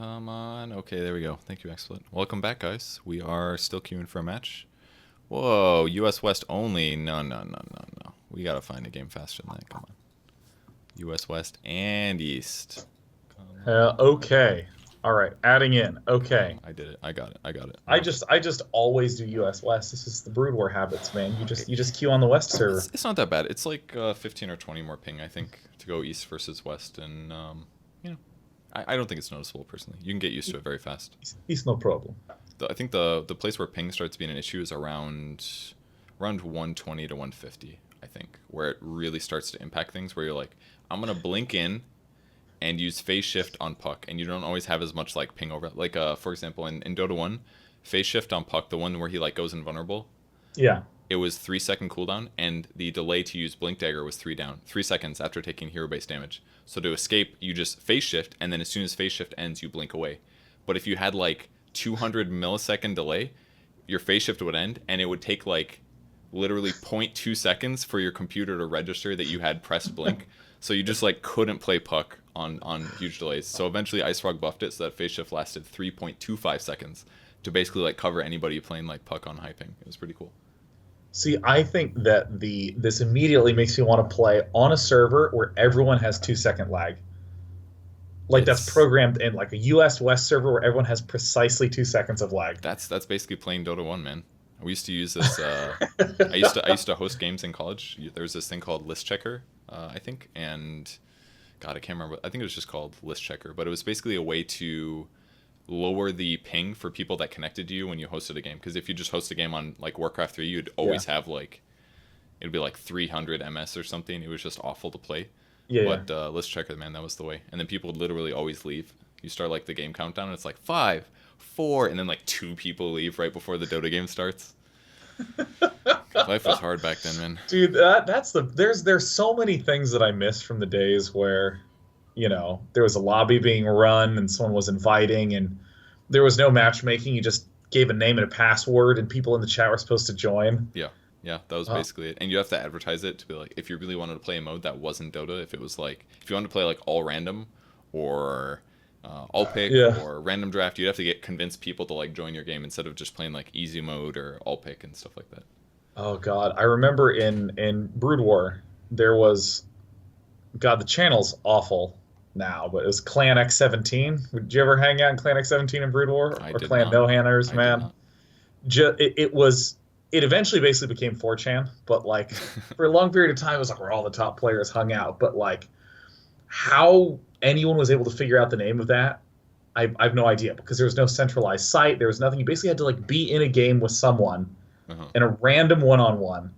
Come on. Okay, there we go. Thank you, Excellent. Welcome back, guys. We are still queuing for a match. Whoa, US West only. No. We gotta find a game faster than that. Come on. US West and East. Okay. All right. Adding in. Okay. I did it. I got it. I just always do US West. This is the Brood War habits, man. You just Okay. you just queue on the West server. It's not that bad. It's like 15 or 20 more ping, I think, to go East versus West, and you know, I don't think it's noticeable personally. You can get used to it very fast. It's no problem. I think the place where ping starts being an issue is around 120 to 150. I think where it really starts to impact things. Where you're like, I'm gonna blink in and use phase shift on puck, and you don't always have as much like ping over. Like for example, in Dota 1, phase shift on puck, the one where he like goes invulnerable, Yeah. it was 3 second cooldown, and the delay to use blink dagger was 3 seconds after taking hero base damage. So to escape, you just phase shift, and then as soon as phase shift ends, you blink away. But if you had like 200 millisecond delay, your phase shift would end, and it would take like literally 0.2 seconds for your computer to register that you had pressed blink. So you just like couldn't play puck on huge delays. So eventually IceFrog buffed it so that phase shift lasted 3.25 seconds to basically like cover anybody playing like puck on high ping. It was pretty cool. See, I think that this immediately makes me want to play on a server where everyone has 2 second lag. Like that's It's programmed in like a US West server where everyone has precisely 2 seconds of lag. that's basically playing Dota 1, man. We used to use this. I used to host games in college. There was this thing called List Checker, I think, and God, I can't remember. I think it was just called List Checker, but it was basically a way to lower the ping for people that connected to you when you hosted a game. Because if you just host a game on like Warcraft 3, you'd always have like it'd be like 300 MS or something. It was just awful to play. Yeah. But List Checker, man, that was the way. And then people would literally always leave. You start like the game countdown, and it's like 5, 4, and then like 2 people leave right before the Dota game starts. Life was hard back then, man. Dude, there's so many things that I miss from the days where, there was a lobby being run and someone was inviting and there was no matchmaking. You just gave a name and a password and people in the chat were supposed to join. Yeah, that was basically it. And you have to advertise it to be like, if you really wanted to play a mode that wasn't Dota, if it was like, if you wanted to play like all random or all pick or random draft, you'd have to convince people to like join your game instead of just playing like easy mode or all pick and stuff like that. Oh God, I remember in Brood War there was, God, the channel's awful now, but it was Clan X17. Did you ever hang out in Clan X17 in Brood War I or did Clan not. No Hanners, I did man? not. It eventually basically became 4chan, but like for a long period of time it was like where all the top players hung out. But like how anyone was able to figure out the name of that, I've no idea, because there was no centralized site. There was nothing. You basically had to like be in a game with someone in a random one-on-one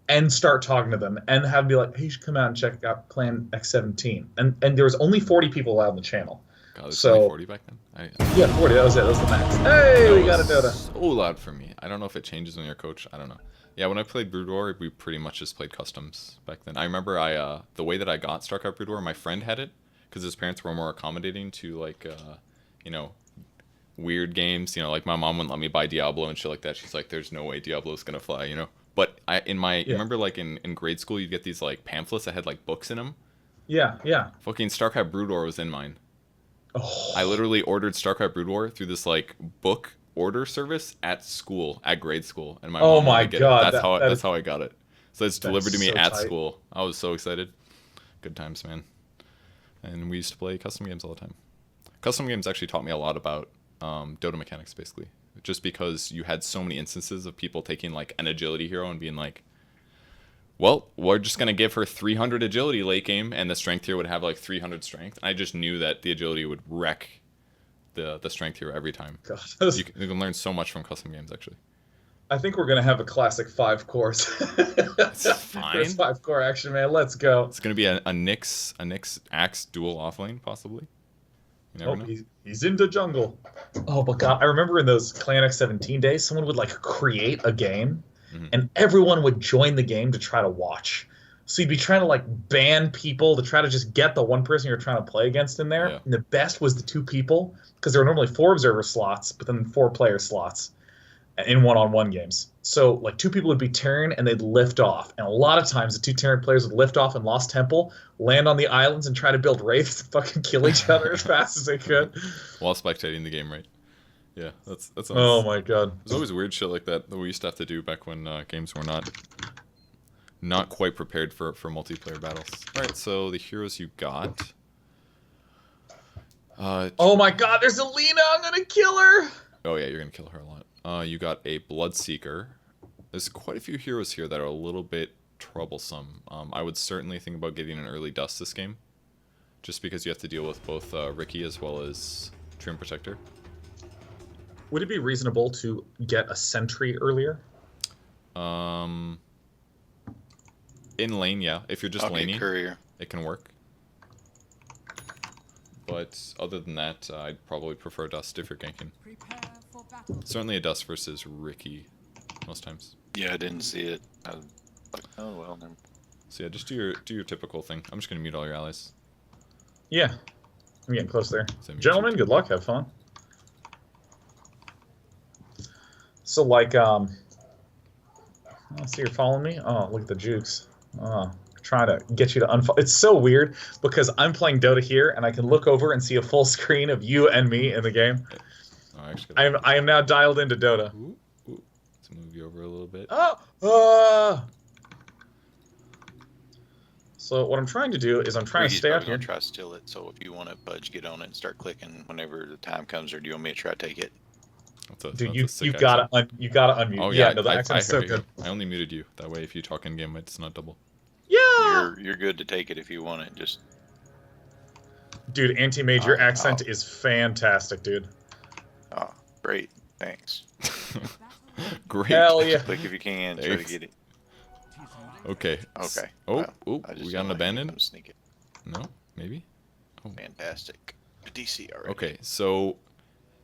and start talking to them and have them be like, hey, you should come out and check out Clan X17. And there was only 40 people allowed on the channel. God, there's only 40 back then. Yeah, 40. That was it. That was the max. Hey, we got a Dota. So loud for me. I don't know if it changes when you're a coach. I don't know. Yeah, when I played Brood War, we pretty much just played customs back then. I remember the way that I got StarCraft Brood War, my friend had it because his parents were more accommodating to like weird games. Like my mom wouldn't let me buy Diablo and shit like that. She's like, there's no way Diablo's gonna fly. But you remember like in grade school you'd get these like pamphlets that had like books in them. Yeah. Fucking StarCraft Brood War was in mine. Oh. I literally ordered StarCraft Brood War through this like book order service at grade school, and my Oh mom let my me get God, it. That's how I got it. So it's delivered to me so at tight. school. I was so excited. Good times, man. And we used to play custom games all the time. Custom games actually taught me a lot about Dota mechanics, basically. Just because you had so many instances of people taking like an agility hero and being like, well, we're just going to give her 300 agility late game, and the strength hero would have like 300 strength. I just knew that the agility would wreck the strength hero every time. God. You can learn so much from custom games, actually. I think we're going to have a classic 5 cores. It's fine. First 5 core action, man. Let's go. It's going to be a Nyx Axe dual offlane, possibly. You never know. He's into jungle. Oh, but God, I remember in those Clan X17 days, someone would like create a game, and everyone would join the game to try to watch. So you'd be trying to like ban people to try to just get the one person you're trying to play against in there. Yeah. And the best was the 2 people, because there were normally 4 observer slots, but then 4 player slots in one-on-one games. So like two people would be Terran and they'd lift off, and a lot of times the two Terran players would lift off and Lost Temple, land on the islands, and try to build wraiths to fucking kill each other as fast as they could. While spectating the game, right? Yeah, that Oh sounds. my god. There's always weird shit like that we used to have to do back when games were not quite prepared for multiplayer battles. All right, so the heroes you got. Oh my god, there's Alina! I'm gonna kill her! Oh yeah, you're gonna kill her a lot. You got a Bloodseeker. There's quite a few heroes here that are a little bit troublesome. I would certainly think about getting an early dust this game, just because you have to deal with both Ricky as well as Trim Protector. Would it be reasonable to get a sentry earlier? In lane, yeah. If you're just laning, courier. it can work. But other than that, I'd probably prefer dust if you're ganking. Certainly a dust versus Ricky, most times. Yeah, I didn't see it. I was like, oh well. Never. So yeah, just do your typical thing. I'm just gonna mute all your allies. Yeah. I'm getting close there. Same Gentlemen, here. good luck, have fun. So like, I see you're following me? Oh, look at the jukes. Oh, trying to get you to unfollow. It's so weird because I'm playing Dota here and I can look over and see a full screen of you and me in the game. Oh, I am now dialed into Dota. Ooh. Let's move you over a little bit. So what I'm trying to do is I'm trying to Ricky's stay out probably here. gonna try to steal it. So if you want to Pudge, get on it and start clicking whenever the time comes, or do you want me to try to take it? Dude, That's you a sick gotta accent. you gotta unmute. Oh yeah, no, the accent's so heard you. good. I only muted you. That way, if you talk in game, it's not double. Yeah. You're good to take it if you want it. Just Dude, anti-mage, your Oh, accent oh. is fantastic, dude. oh, great, thanks. Great. Hell yeah. Click if you can. Try to Thanks. get it. Okay. Okay. Oh, Well, oh, I just we got an didn't want you to abandoned? come Sneak it. No, maybe. Fantastic. DC already. Okay, so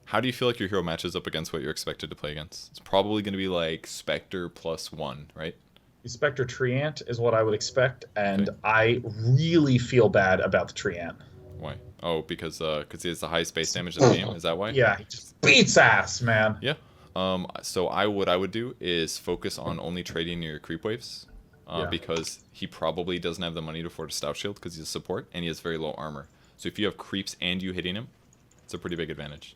how do you feel like your hero matches up against what you're expected to play against? It's probably going to be like Spectre +1, right? Spectre Treant is what I would expect, and Okay. I really feel bad about the Treant. Why? Oh, because he has the highest base damage in the game. Is that why? Yeah, he just beats ass, man. Yeah. So what I would do is focus on only trading your creep waves, Yeah. because he probably doesn't have the money to afford a stout shield because he's a support and he has very low armor. So if you have creeps and you hitting him, it's a pretty big advantage.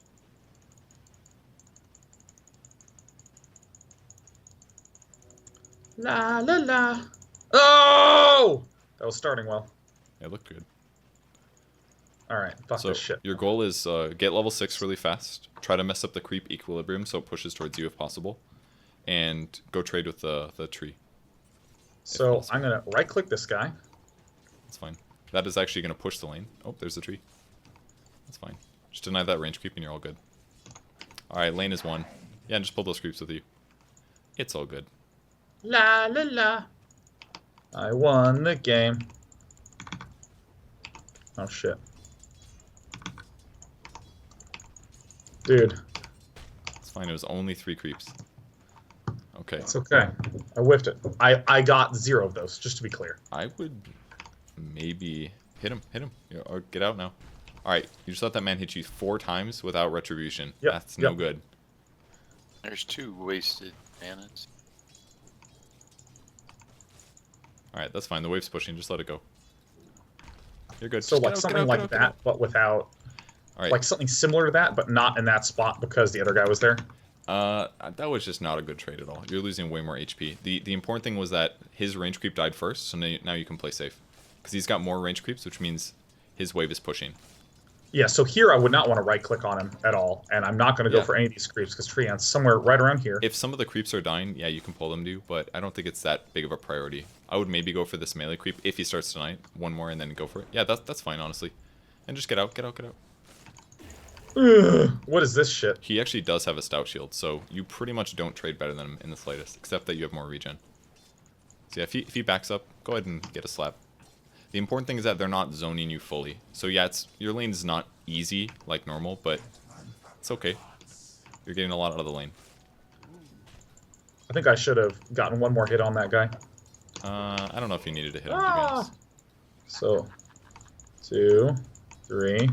La la la. Oh! That was starting well. Yeah, it looked good. All right, fuck So this shit. your goal is get level 6 really fast. Try to mess up the creep equilibrium so it pushes towards you if possible, and go trade with the tree. So possible. I'm gonna right-click this guy. That's fine. That is actually going to push the lane. Oh, there's the tree. That's fine. Just deny that range creep and you're all good. Alright, lane is 1. Yeah, and just pull those creeps with you. It's all good. La la la. I won the game. Oh shit. Dude, It's fine. It was only 3 creeps. Okay. it's okay. I whiffed it. I got 0 of those, just to be clear. I would maybe hit him. Yeah, or get out now. Alright, you just let that man hit you 4 times without retribution. Yep, That's no yep. good. There's 2 wasted mana's. Alright, that's fine. The wave's pushing. Just let it go. You're good. So Just like get out, something get out, like get out, get that, out. but without, Alright. like something similar to that, but not in that spot because the other guy was there. That was just not a good trade at all. You're losing way more HP. The important thing was that his range creep died first, so now you can play safe. Because he's got more range creeps, which means his wave is pushing. Yeah, so here I would not want to right-click on him at all, and I'm not going to go Yeah. for any of these creeps because Treant's somewhere right around here. If some of the creeps are dying, yeah, you can pull them, but I don't think it's that big of a priority. I would maybe go for this melee creep if he starts tonight. 1 more and then go for it. Yeah, that's fine, honestly. And just get out. Ugh, what is this shit? He actually does have a stout shield, so you pretty much don't trade better than him in the slightest, except that you have more regen. So yeah, if he backs up, go ahead and get a slap. The important thing is that they're not zoning you fully. So yeah, your lane is not easy like normal, but it's okay. You're getting a lot out of the lane. I think I should have gotten 1 more hit on that guy. I don't know if you needed to hit him, to be honest. So, 2, 3.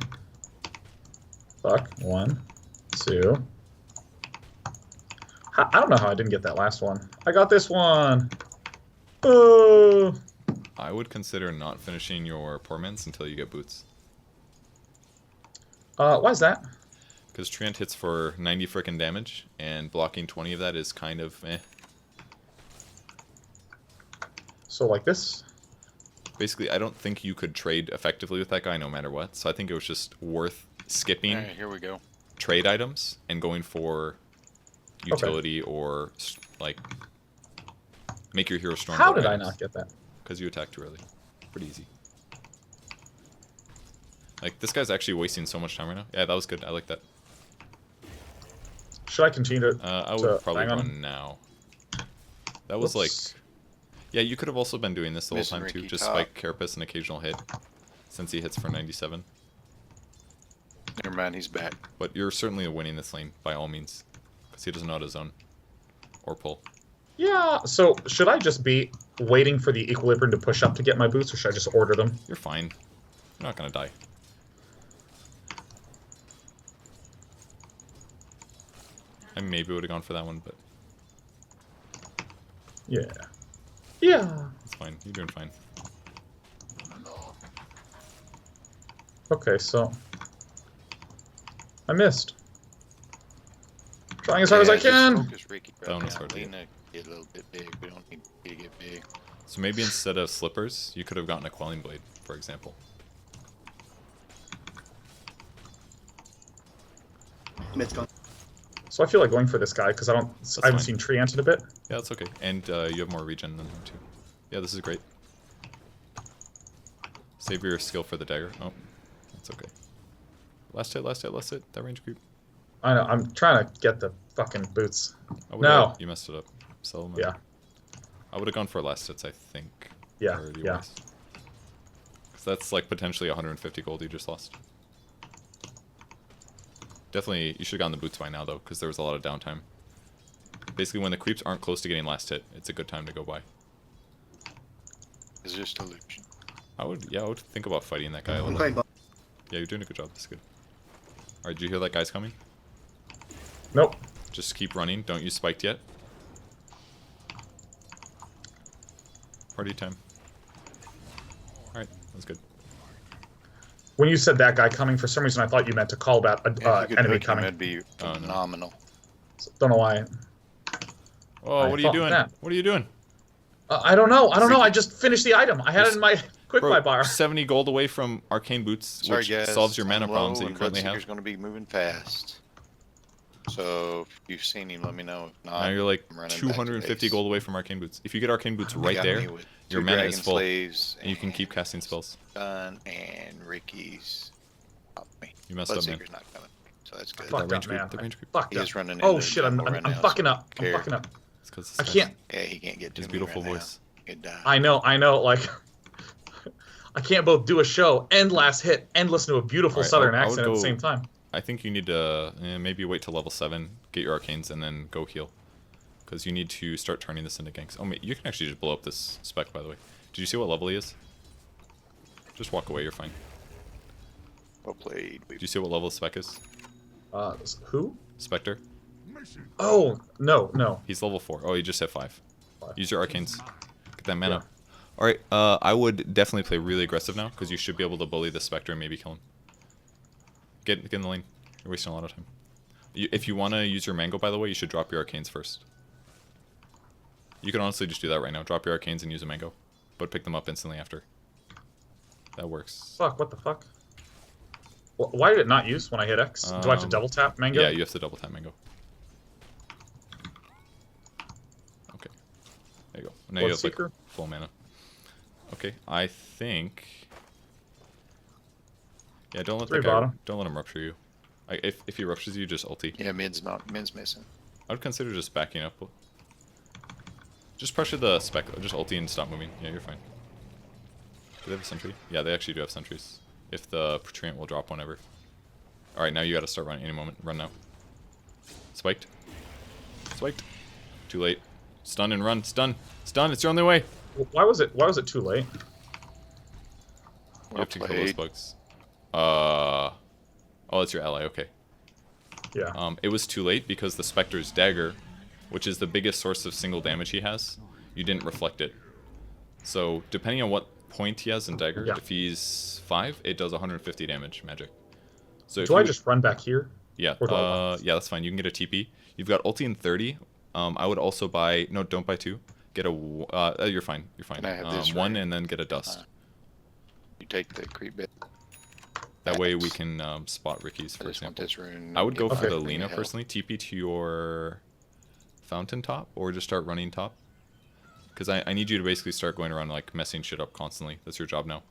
Fuck. 1, 2. I don't know how I didn't get that last one. I got this one. Oh. I would consider not finishing your poor man's until you get boots. Why is that? Because Treant hits for 90 frickin' damage, and blocking 20 of that is kind of eh. So like this? Basically, I don't think you could trade effectively with that guy no matter what, so I think it was just worth skipping All right, here we go. trade items and going for utility or, like, make your hero stronger. How did I not get that? Because you attacked too early. Pretty easy. Like, this guy's actually wasting so much time right now. Yeah, that was good. I like that. Should I continue to I would probably bang on run him? now. That was Whoops. like... Yeah, you could have also been doing this the whole Missing time too. Ricky Just top. spike Carapace an occasional hit. Since he hits for 97. Never mind, he's back. But you're certainly winning this lane, by all means. Because he doesn't know how to zone. Or pull. Yeah, so should I just be waiting for the equilibrium to push up to get my boots, or should I just order them? You're fine. You're not gonna die. I maybe would have gone for that one, but Yeah. Yeah. it's fine. You're doing fine. Okay, so I missed. Trying as hard as I just can. Focus Ricky right That one was now. hard to Lena get a little bit big. We don't need to get big. So maybe instead of slippers, you could have gotten a quelling blade, for example. Mid's gone. So I feel like going for this guy because I haven't fine. seen Treant in a bit. Yeah, that's okay. And you have more regen than him too. Yeah, this is great. Save your skill for the dagger. Oh, that's okay. Last hit, last hit, last hit. That range creep. I know. I'm trying to get the fucking boots. Oh, No. You messed it up. Sell them. Yeah. I would have gone for last hits, I think. Yeah. Because Yeah. that's like potentially 150 gold you just lost. Definitely, you should have gotten the boots by now though, because there was a lot of downtime. Basically, when the creeps aren't close to getting last hit, it's a good time to go by. It's just illusion. I would think about fighting that guy a little. Okay, but Yeah, you're doing a good job. That's good. All right, did you hear that guy's coming? Nope. Just keep running. Don't use spiked yet. Party time. All right, that's good. When you said that guy coming, for some reason I thought you meant to call that If you could enemy hook him, coming. that'd be Oh, no. phenomenal. Don't know why. Oh, I what are you thought doing? that. What are you doing? I don't know. I don't know. I just finished the item. I had it in my quick Bro, buy bar. 70 gold away from arcane boots, Sorry, which guys. solves your mana I'm problems low that you and currently Bloodseeker's have. going to be moving fast. So if you've seen him, let me know. If not, Now you're like I'm running back to 250 base. gold away from arcane boots. If you get arcane boots They right got there, me with your two mana Dragon is full, Slaves and you can keep casting spells. Gun and Ricky's. Up me. You messed up, man. Bloodseeker's not coming, so that's good. Fuck That range up, man. creep, the range creep. Fucked He up. is running Oh into shit! the I'm jungle right now, fucking so up. I'm care. fucking up. It's because I can't. Yeah, he can't get to His me beautiful right voice. Now. He'd die. I know. Like, I can't both do a show and last hit and listen to a beautiful Alright, Southern I would accent at the go- same time. I think you need to maybe wait till level 7, get your arcanes, and then go heal. Because you need to start turning this into ganks. Oh, you can actually just blow up this spec, by the way. Did you see what level he is? Just walk away, you're fine. Well played. Do you see what level the spec is? Who? Spectre? Oh no. He's level 4. Oh, he just hit 5. Use your arcanes. Get that mana. Yeah. Alright, I would definitely play really aggressive now, because you should be able to bully the Spectre and maybe kill him. Get in the lane. You're wasting a lot of time. If you want to use your mango, by the way, you should drop your arcanes first. You can honestly just do that right now. Drop your arcanes and use a mango. But pick them up instantly after. That works. Fuck. What the fuck? Why did it not use when I hit X? Do I have to double tap mango? Yeah, you have to double tap mango. Okay. There you go. Now you have like Bloodseeker? full mana. Okay, I think... Yeah, don't let the Three guy, bottom. don't let him rupture you. If he ruptures you, just ulti. Yeah, mid's missing. I would consider just backing up. Just pressure the spec, just ulti and stop moving. Yeah, you're fine. Do they have a sentry? Yeah, they actually do have sentries. If the Treant will drop whenever. Alright, now you gotta start running any moment. Run now. Spiked. Spiked. Too late. Stun and run. Stun. Stun, it's your only way. Why was it too late? You have to kill those played. bugs. Oh, that's your ally, okay. Yeah. It was too late because the Spectre's dagger which is the biggest source of single damage he has, you didn't reflect it. So depending on what point he has in dagger, if he's 5, it does 150 damage magic. So do I just run back here? Yeah, yeah, that's fine. You can get a TP. You've got ulti in 30. I would also buy... No, don't buy 2. Get a... you're fine. You're fine. Can I have this 1 and then get a dust. You take the creep bit. That way we can spot Ricky's, for I just want example. this rune. I would go for Okay. the Lina personally. TP to your fountain top, or just start running top. Because I need you to basically start going around like messing shit up constantly. That's your job now.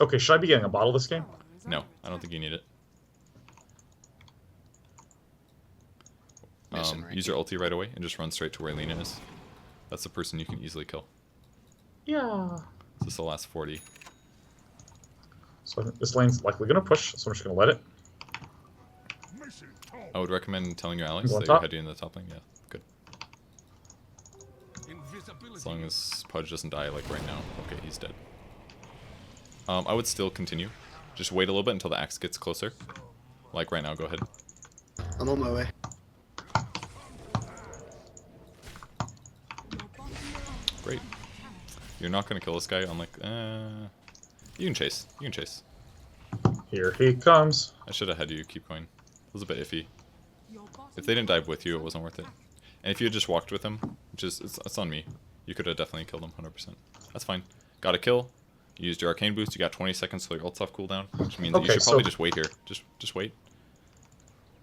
Okay, should I be getting a bottle this game? No, I don't think you need it. Missing Use your ulti right away and just run straight to where Lina is. That's the person you can easily kill. Yeah. This is the last 40. So this lane's likely going to push, so I'm just going to let it. I would recommend telling your allies You that want you're top? heading in the top lane. Yeah, good. As long as Pudge doesn't die like right now. Okay, he's dead. I would still continue. Just wait a little bit until the axe gets closer. Like right now, go ahead. I'm on my way. Great. You're not gonna kill this guy. I'm like, you can chase. You can chase. Here he comes. I should have had you keep going. It was a bit iffy. If they didn't dive with you, it wasn't worth it. And if you had just walked with him, which is it's on me, you could have definitely killed him 100%. That's fine. Got a kill. You used your arcane boost. You got 20 seconds till your ult's off cooldown, which means that you Okay, should probably so- just wait here. Just wait.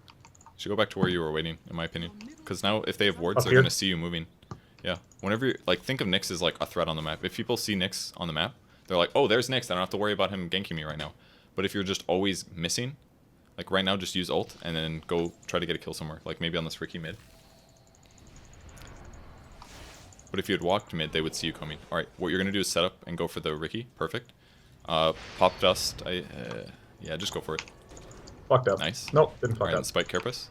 You should go back to where you were waiting, in my opinion. Because now, if they have wards, Up they're here? gonna see you moving. Yeah. Whenever you like, think of Nyx as like a threat on the map. If people see Nyx on the map, they're like, oh, there's Nyx. I don't have to worry about him ganking me right now. But if you're just always missing, like right now, just use ult and then go try to get a kill somewhere. Like maybe on this Ricky mid. But if you had walked mid, they would see you coming. All right, what you're gonna do is set up and go for the Ricky. Perfect. Pop dust. Yeah, just go for it. Fucked up. Nice. Nope, didn't All fuck right, up. and spike carapace.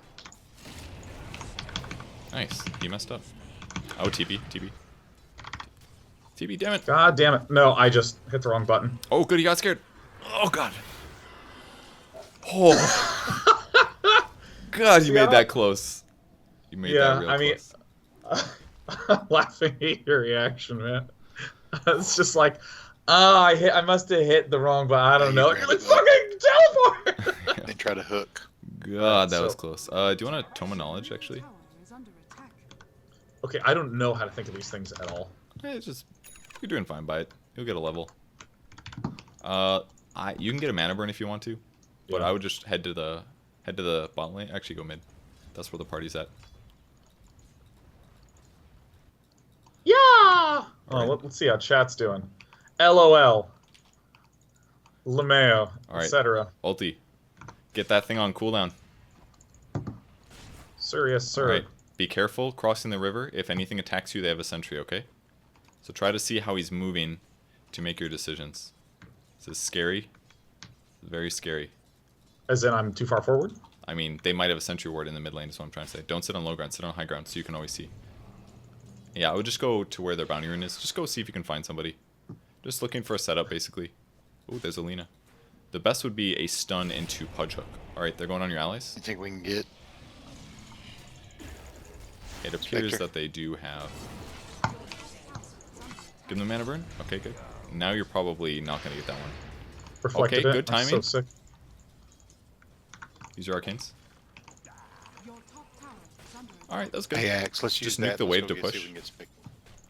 Nice. He messed up. Oh, TB, TB. TB, damn it. God damn it. No, I just hit the wrong button. Oh, good, he got scared. Oh, God. Oh. God, you See, made that close. You made that real I mean, close. I'm laughing at your reaction, man. It's just like, I must have hit the wrong button. I don't know. You're like, fucking teleport! They try to hook. God, that was So- close. Do you want a Tome of Knowledge, actually? Okay, I don't know how to think of these things at all. It's just, you're doing fine by it. You'll get a level. You can get a mana burn if you want to, but Yeah. I would just head to the bot lane. Actually, go mid. That's where the party's at. Yeah! Alright. Let's see how chat's doing. LOL. LeMayo, Alright. etc. Ulti, get that thing on cooldown. Sir, yes, sir. Alright, be careful crossing the river. If anything attacks you, they have a sentry, okay? So try to see how he's moving to make your decisions. This is scary. Very scary. As in, I'm too far forward? I mean, they might have a sentry ward in the mid lane, is what I'm trying to say. Don't sit on low ground, sit on high ground so you can always see. Yeah, I would just go to where their bounty rune is. Just go see if you can find somebody. Just looking for a setup, basically. Oh, there's Alina. The best would be a stun into Pudge Hook. Alright, they're going on your allies. I think we can get. It appears Spectre. that they do have... Give them a mana burn? Okay, good. Now you're probably not going to get that one. Reflected Okay, it. good I'm so timing. sick. Use your arcanes. Alright, that's good. Hey, Axe, let's use Just nuke that. the Let's wave go to see if push. we can get Spectre.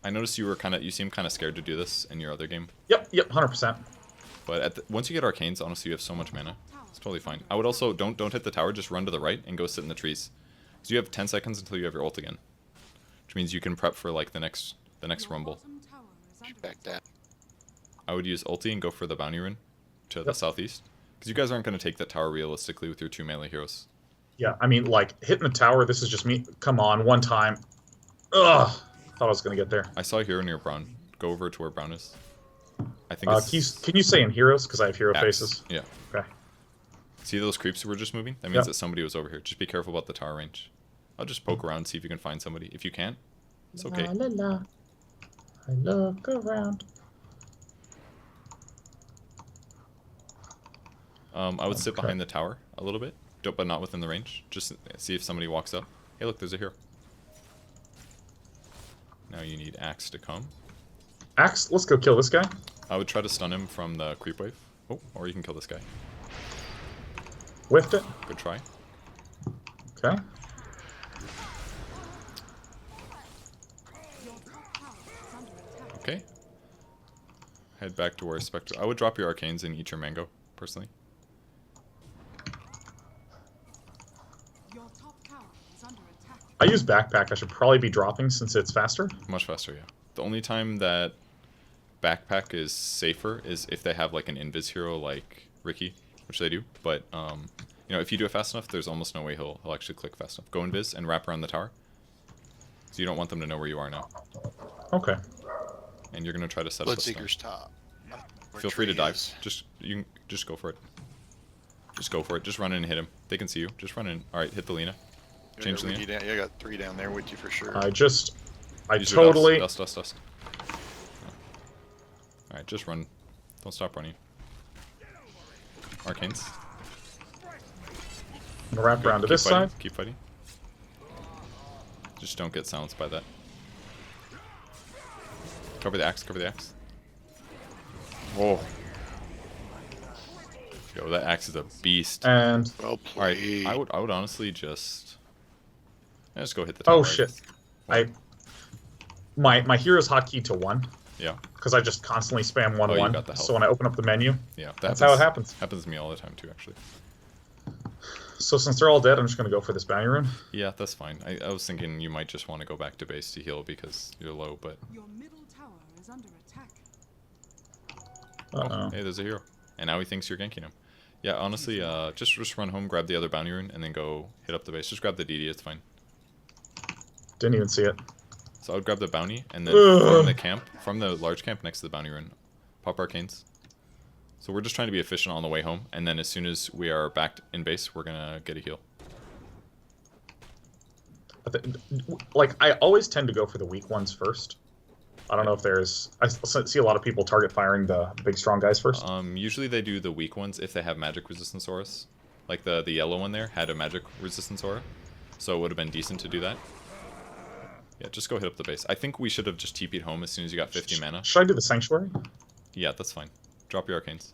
I noticed you seem kind of scared to do this in your other game. Yep, 100%. But once you get arcanes, honestly, you have so much mana. It's totally fine. I would also don't hit the tower. Just run to the right and go sit in the trees, because you have 10 seconds until you have your ult again, which means you can prep for like the next rumble. Back that. I would use ulti and go for the bounty rune to the southeast, because you guys aren't going to take that tower realistically with your 2 melee heroes. Yeah, I mean, like, hitting the tower, this is just me. Come on, one time. Ugh. Thought I was going to get there. I saw a hero near Brown. Go over to where Brown is. I think it's Can you say in heroes? Because I have hero Axe. faces. Yeah. Okay. See those creeps who were just moving? That means Yep. that somebody was over here. Just be careful about the tower range. I'll just poke around, see if you can find somebody. If you can't, it's okay. La, la, la. I look around. I would sit Okay. behind the tower a little bit, but not within the range. Just see if somebody walks up. Hey, look, there's a hero. Now you need Axe to come. Axe, let's go kill this guy. I would try to stun him from the creep wave. Oh, or you can kill this guy. Whiffed it. Good try. Okay. Okay. Head back to where Spectre... I would drop your arcanes and eat your mango, personally. I use backpack. I should probably be dropping since it's faster. Much faster, yeah. The only time that backpack is safer is if they have like an invis hero like Ricky, which they do. But you know, if you do it fast enough, there's almost no way he'll actually click fast enough. Go invis and wrap around the tower. So you don't want them to know where you are now. Okay. And you're gonna try to set up a stun. Bloodseeker's top. Feel free to dive. Just go for it. Just go for it. Just run in and hit him. They can see you. Just run in. All right, hit the Lina. Change Lina. Yeah, I got 3 down there with you for sure. I Use your totally... Dust. Alright, just run. Don't stop running. Arcanes. I'm gonna wrap around to this fighting. side. Keep fighting. Just don't get silenced by that. Cover the axe, cover the axe. Oh. Yo, that axe is a beast. And... Well played. Alright, I would honestly just go hit the tower. Oh shit. My hero's hotkey to 1. Yeah. Because I just constantly spam 1-1. You got the health. So when I open up the menu, Yeah. that's how it happens. Happens to me all the time too, actually. So since they're all dead, I'm just gonna go for this bounty rune. Yeah, that's fine. I was thinking you might just want to go back to base to heal because you're low, but... Your middle tower is under attack. Uh-oh. Oh, hey, there's a hero. And now he thinks you're ganking him. Yeah, honestly, just run home, grab the other bounty rune, and then go hit up the base. Just grab the DD, it's fine. Didn't even see it. So I would grab the bounty, and then from the camp, from the large camp next to the bounty rune, pop arcanes. So we're just trying to be efficient on the way home, and then as soon as we are back in base, we're gonna get a heal. Like, I always tend to go for the weak ones first. I don't know if there's... I see a lot of people target firing the big strong guys first. Usually they do the weak ones if they have magic resistance auras. Like the yellow one there had a magic resistance aura, so it would have been decent to do that. Yeah, just go hit up the base. I think we should have just TP'd home as soon as you got 50 mana. Should I do the Sanctuary? Yeah, that's fine. Drop your arcanes.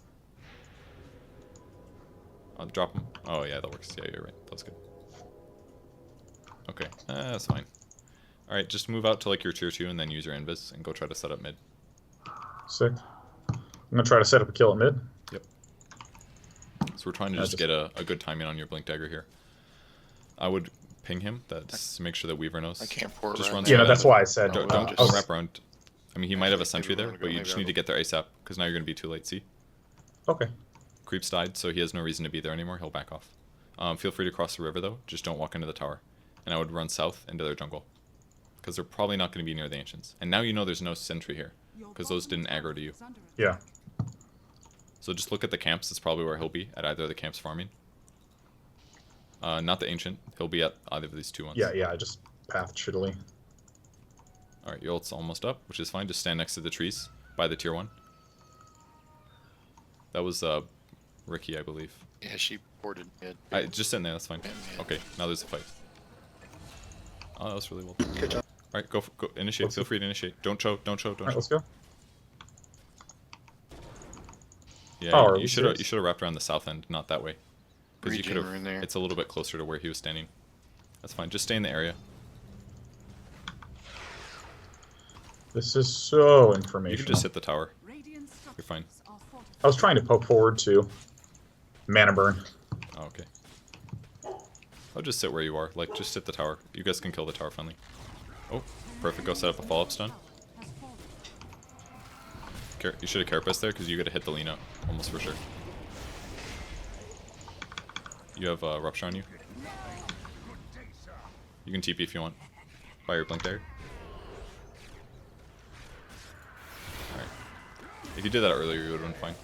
I'll drop them. Oh yeah, that works. Yeah, you're right. That's good. Okay, that's fine. Alright, just move out to like your tier 2 and then use your invis and go try to set up mid. Sick. I'm gonna try to set up a kill at mid. Yep. So we're trying to just get a good timing on your blink dagger here. I would ping him. That's to make sure that Weaver knows. I can't pour just around run there. Yeah, no, straight that's at why him. I said... Don't wrap around. I mean, he might have a sentry maybe there, we're gonna but go, you maybe just I'll need to go. get there ASAP, because now you're going to be too late, see? Okay. Creep's died, so he has no reason to be there anymore. He'll back off. Feel free to cross the river, though. Just don't walk into the tower. And I would run south into their jungle, because they're probably not going to be near the Ancients. And now you know there's no sentry here, because those didn't aggro to you. Yeah. So just look at the camps. It's probably where he'll be, at either of the camps farming. Not the Ancient. He'll be at either of these two ones. Yeah, I just pathed shittily. Alright, your ult's almost up, which is fine. Just stand next to the trees by the tier 1. That was Ricky, I believe. Yeah, she ported mid. Just sit in there, that's fine. Okay, now there's a fight. Oh, that was really well. Good job. Alright, go initiate. Feel free to initiate. Don't choke. Alright, let's go. Yeah, Oh, you should have wrapped around the south end, not that way. Because you could Regen rune there. have. It's a little bit closer to where he was standing. That's fine. Just stay in the area. This is so You informational. can just hit the tower. You're fine. I was trying to poke forward to mana burn. Oh, okay. I'll just sit where you are. Like, just hit the tower. You guys can kill the tower finally. Oh, perfect. Go set up a follow-up stun. You should have carapace there because you got to hit the Lina almost for sure. You have Rupture on you. You can TP if you want. By your blink dagger. Alright. If you did that earlier, you would have been fine.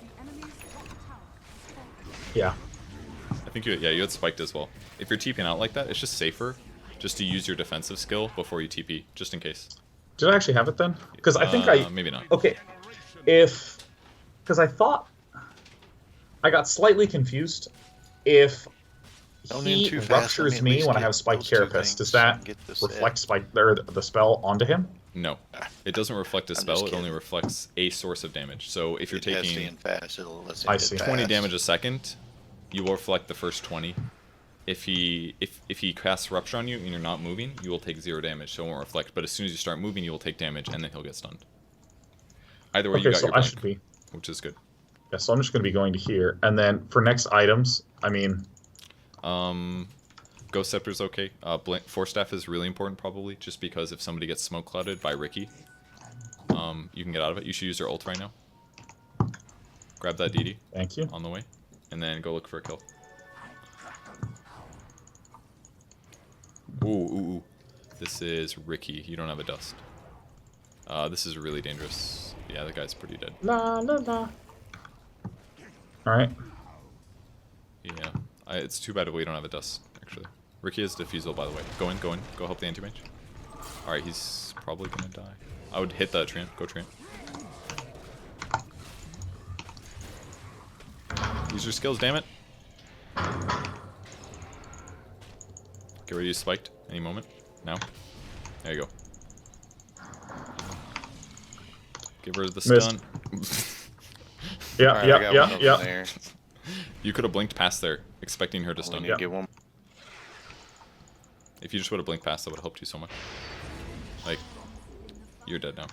Yeah. I think you had spiked as well. If you're TPing out like that, it's just safer just to use your defensive skill before you TP, just in case. Did I actually have it then? Because I think I... Maybe not. Okay. Because I thought... I got slightly confused. If Don't he aim too fast, ruptures let me me at when I least have get Spike those two Carapace, things does that and get this reflect Spike or the spell onto him? No, it doesn't reflect a I'm spell. just It only kidding. reflects a source of damage. So if you're It has to taking end fast. It'll let's say I hit see. 20 fast. damage a second, you will reflect the first 20. If he casts Rupture on you and you're not moving, you will take 0 damage, so it won't reflect. But as soon as you start moving, you will take damage, and then he'll get stunned. Either way, you Okay, got so your I blink, should be. which is good. Yeah, so I'm just going to be going to here. And then for next items, I mean, Ghost Scepter's okay. Force Staff is really important, probably, just because if somebody gets smoke clouded by Ricky, you can get out of it. You should use your ult right now. Grab that DD thank you. on the way, and then go look for a kill. Ooh. This is Ricky. You don't have a dust. This is really dangerous. Yeah, the guy's pretty dead. La la la. Alright. Yeah. It's too bad we don't have a dust, actually. Ricky has defusal, by the way. Go in. Go help the anti-mage. Alright, he's probably gonna die. I would hit the Treant. Go Treant. Use your skills, damn it. Get ready to use Spiked. Any moment. Now. There you go. Give her the Missed. stun. Yeah, Alright, I got one over yeah. there. You could have blinked past there, expecting her to We stun need you. to get one. If you just would have blinked past, that would have helped you so much. Like, you're dead now.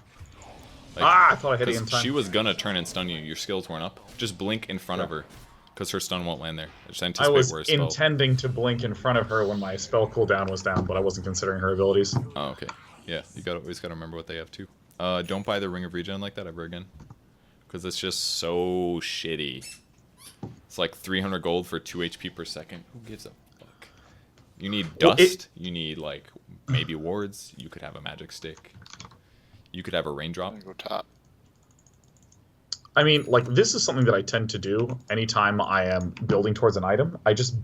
Like, I thought I hit it 'cause in time. she was gonna turn and stun you. Your skills weren't up. Just blink in front of her, because her stun won't land there. Just I anticipate was where a spell. intending to blink in front of her when my spell cooldown was down, but I wasn't considering her abilities. Oh, okay. Yeah, always gotta remember what they have too. Don't buy the Ring of Regen like that ever again, because it's just so shitty. It's like 300 gold for 2 HP per second. Who gives a fuck? You need Well, dust. You need like maybe wards. You could have a magic stick. You could have a raindrop. I'm gonna go top. I mean, like, this is something that I tend to do anytime I am building towards an item. I just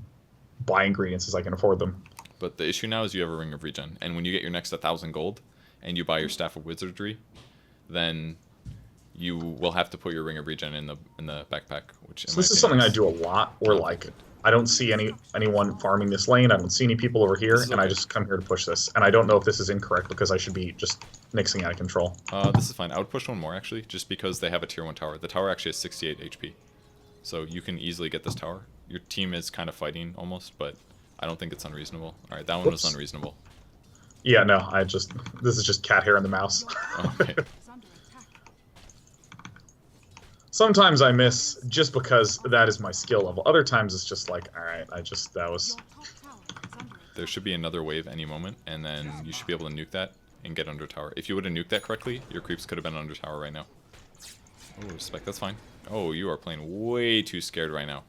buy ingredients as I can afford them. But the issue now is you have a Ring of Regen, and when you get your next 1,000 gold, and you buy your Staff of Wizardry, then you will have to put your Ring of Regen in the backpack. Which So this is something I do a lot, where, like, I don't see anyone farming this lane, I don't see any people over here, This is and I okay. just come here to push this. And I don't know if this is incorrect, because I should be just mixing out of control. This is fine. I would push one more actually, just because they have a tier 1 tower. The tower actually has 68 HP, so you can easily get this tower. Your team is kind of fighting almost, but I don't think it's unreasonable. All right, that one was Whoops. unreasonable. Yeah, no, this is just cat hair in the mouse. Okay. Is under attack. Sometimes I miss just because that is my skill level. Other times it's just like, alright, that was... Your top tower is under There should be another wave any moment, and then you should be able to nuke that and get under tower. If you would have nuked that correctly, your creeps could have been under tower right now. Oh, respect, that's fine. Oh, you are playing way too scared right now.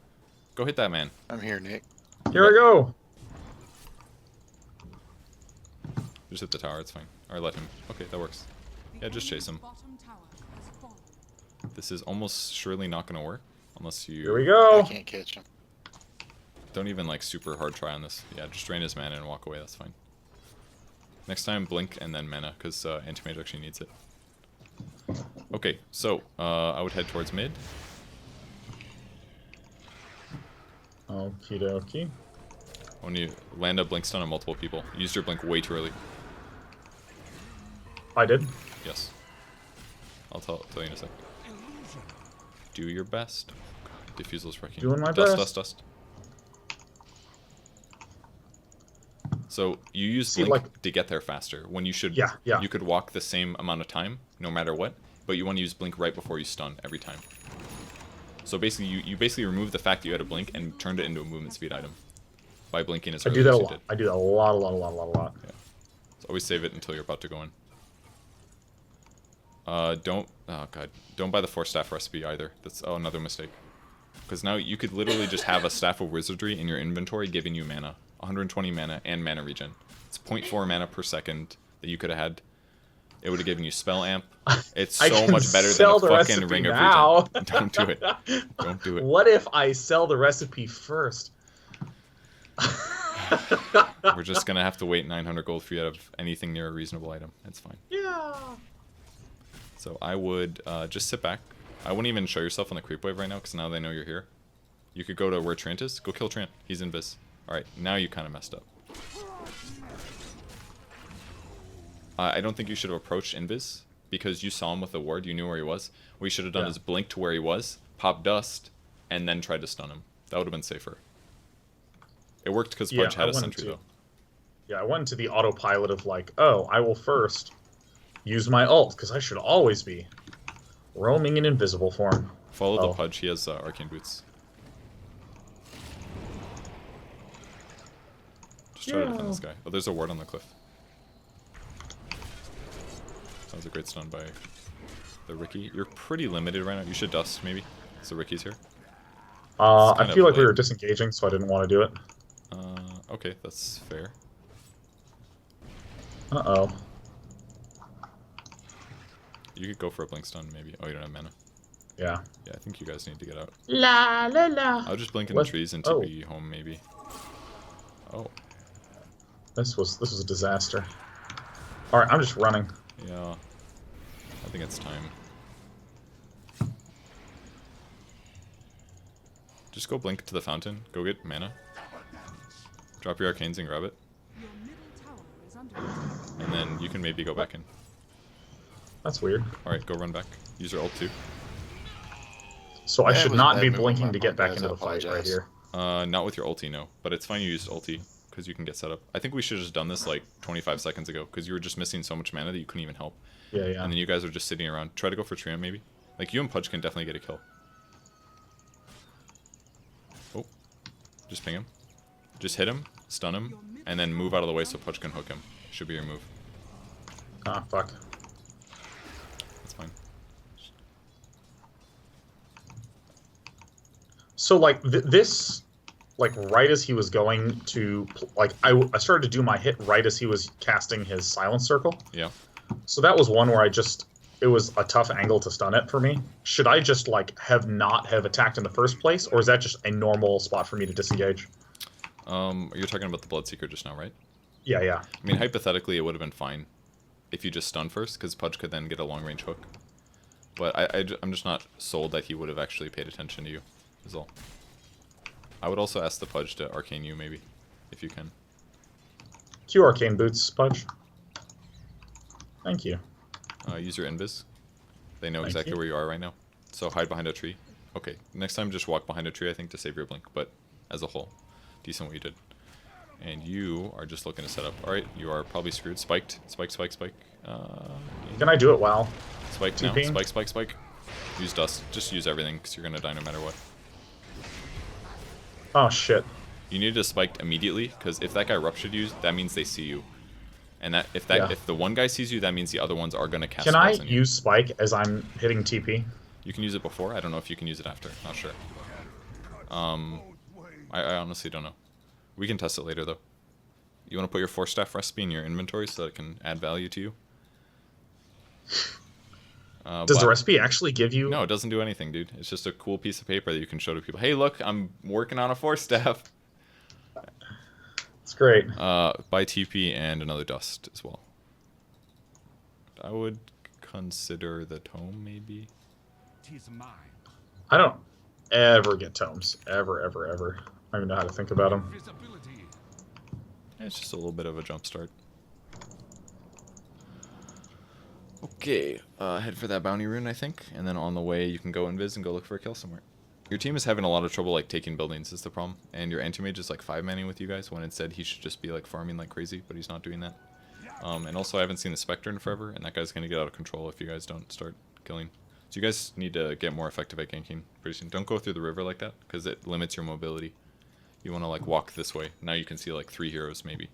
Go hit that man. I'm here, Nick. Here I go! Just hit the tower, it's fine. Or let him. Okay, that works. Yeah, just chase him. Bottom tower has fallen. This is almost surely not going to work, unless you... Here we I go! can't catch him. Don't even like super hard try on this. Yeah, just drain his mana and walk away, that's fine. Next time, blink and then mana, because anti-mage actually needs it. Okay, so I would head towards mid. Okie dokie. When you land a blink stun on multiple people, you used your blink way too early. I did. Yes. I'll tell you in a sec. Do your best. God, Diffusal's wrecking. Doing my dust, best. Dust. So you use See, blink like- to get there faster. When you should, Yeah. you could walk the same amount of time, no matter what. But you want to use blink right before you stun every time. So basically, you basically remove the fact that you had a blink and turned it into a movement speed item by blinking as I early do that as a you lot. did. I do that a lot. So always save it until you're about to go in. Don't buy the Force Staff recipe either. That's another mistake. Because now you could literally just have a Staff of Wizardry in your inventory giving you mana. 120 mana and mana regen. It's 0.4 mana per second that you could have had. It would have given you spell amp. It's I so can much better than sell a the fucking recipe Ring of now. Regen. Don't do it. Don't do it. What if I sell the recipe first? We're just gonna have to wait 900 gold for you to have anything near a reasonable item. It's fine. Yeah. So I would just sit back. I wouldn't even show yourself on the creep wave right now because now they know you're here. You could go to where Trant is. Go kill Trant. He's invis. Alright, now you kind of messed up. I don't think you should have approached Invis because you saw him with the ward. You knew where he was. What you should have done is blink to where he was, pop dust, and then tried to stun him. That would have been safer. It worked because Pudge had a sentry, though. Yeah, I went into the autopilot of like, oh, I will first use my ult, because I should always be roaming in invisible form. Follow the Pudge. He has arcane boots. Just try to defend this guy. Oh, there's a ward on the cliff. That was a great stun by the Riki. You're pretty limited right now. You should dust, maybe. So Ricky's here. I feel like we were disengaging, so I didn't want to do it. Okay, that's fair. Uh-oh. You could go for a blink stun, maybe. Oh, you don't have mana. Yeah. Yeah, I think you guys need to get out. La la la. I'll just blink in the trees and TP home, maybe. Oh. This was a disaster. Alright, I'm just running. Yeah. I think it's time. Just go blink to the fountain. Go get mana. Drop your arcanes and grab it. Your middle tower is under attack. And then you can maybe go back in. That's weird. Alright, go run back. Use your ult too. So I Yeah, it should was not bad be move on blinking my to get part, back guys. into I the fight right apologize. here. Not with your ulti, no. But it's fine you used ulti, because you can get set up. I think we should have just done this like 25 seconds ago, because you were just missing so much mana that you couldn't even help. Yeah, yeah. And then you guys were just sitting around. Try to go for Treant, maybe. Like, you and Pudge can definitely get a kill. Oh. Just ping him. Just hit him, stun him, and then move out of the way so Pudge can hook him. Should be your move. Ah, fuck. That's fine. So, like, this, like, right as he was going to, like, I started to do my hit right as he was casting his silence circle. Yeah. So that was one where it was a tough angle to stun it for me. Should I just, like, not have attacked in the first place, or is that just a normal spot for me to disengage? You're talking about the Bloodseeker just now, right? Yeah, yeah. I mean, hypothetically, it would have been fine if you just stun first, because Pudge could then get a long-range hook. But I'm just not sold that he would have actually paid attention to you, is all. I would also ask the Pudge to arcane you, maybe, if you can. Q arcane boots, Pudge. Thank you. Use your invis. They know Thank exactly you. where you are right now. So hide behind a tree. Okay, next time just walk behind a tree, I think, to save your blink. But as a whole, decent what you did. And you are just looking to set up. Alright, you are probably screwed. Spiked. Spike, spike, spike. Can I do it while? Spike now. TPing? Spike, spike, spike. Use dust. Just use everything, because you're going to die no matter what. Oh, shit. You need to spike immediately, because if that guy ruptured you, that means they see you. And that if the one guy sees you, that means the other ones are going to cast Can I spells on you. use Spike as I'm hitting TP? You can use it before. I don't know if you can use it after. Not sure. I honestly don't know. We can test it later, though. You want to put your Force Staff recipe in your inventory so that it can add value to you? Does the recipe actually give you... No, it doesn't do anything, dude. It's just a cool piece of paper that you can show to people. Hey, look, I'm working on a Force Staff. It's great. Buy TP and another dust as well. I would consider the tome, maybe. I don't ever get tomes. Ever, ever, ever. I don't even know how to think about them. It's just a little bit of a jump start. Okay, head for that bounty rune, I think, and then on the way you can go invis and go look for a kill somewhere. Your team is having a lot of trouble like taking buildings is the problem, and your anti-mage is like 5-manning with you guys when instead he should just be like farming like crazy, but he's not doing that. And also I haven't seen the Spectre in forever, and that guy's gonna get out of control if you guys don't start killing. So you guys need to get more effective at ganking pretty soon. Don't go through the river like that, because it limits your mobility. You want to like walk this way. Now you can see like 3 heroes maybe.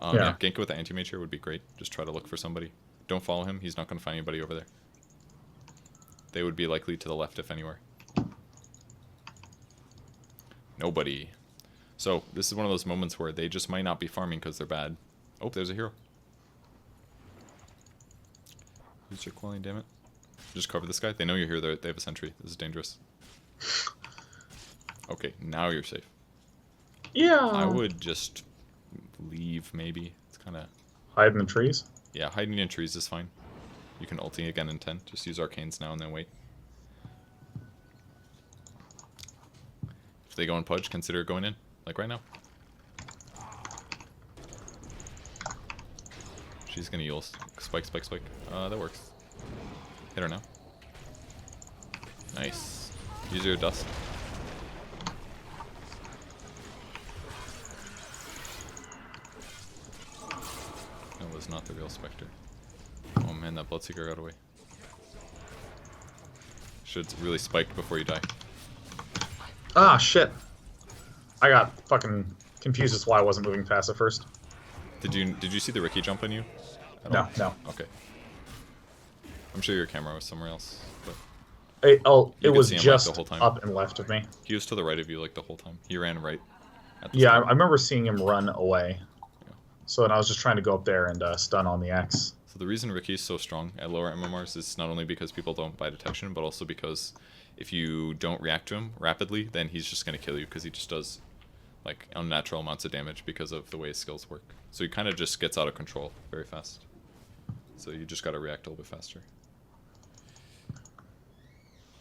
Yeah, gank it with the anti-mage here would be great. Just try to look for somebody. Don't follow him. He's not going to find anybody over there. They would be likely to the left if anywhere. Nobody. So this is one of those moments where they just might not be farming because they're bad. Oh, there's a hero. Use your quelling, damn it. Just cover this guy. They know you're here. They have a sentry. This is dangerous. Okay, now you're safe. Yeah. I would just leave, maybe. It's kind of... Hide in the trees? Yeah, hiding in trees is fine. You can ulti again in 10. Just use arcanes now and then wait. If they go in Pudge, consider going in. Like right now. She's gonna heal. Spike, spike, spike. That works. Hit her now. Nice. Use your dust. That was not the real Spectre. Oh man, that Bloodseeker got away. Should really spike before you die. Ah, shit. I got fucking confused as to why I wasn't moving fast at first. Did you see the Ricky jump on you? No, no. Okay. I'm sure your camera was somewhere else. But It could was see him, like, just the whole time. up and left of me. he was to the right of you like the whole time. He ran right at the Yeah, I start. remember seeing him run away. Yeah. So then I was just trying to go up there and stun on the X. So the reason Ricky is so strong at lower MMRs is not only because people don't buy detection, but also because if you don't react to him rapidly, then he's just going to kill you because he just does like unnatural amounts of damage because of the way his skills work. So he kind of just gets out of control very fast. So you just got to react a little bit faster.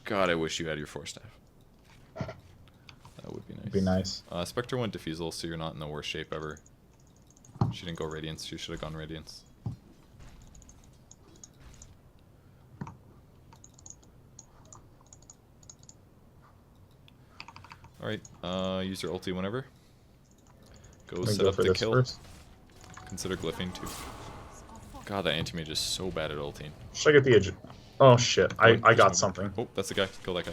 God, I wish you had your Force Staff. That would be nice. It'd be nice. Spectre went Diffusal, so you're not in the worst shape ever. She didn't go Radiance. She should have gone Radiance. Alright, use your ulti whenever. Go set up the kill. First. Consider glyphing too. God, that anti-mage is so bad at ulting. Should I get the edge? Oh shit, I Just got move. something. Oh, that's the guy. Kill that guy.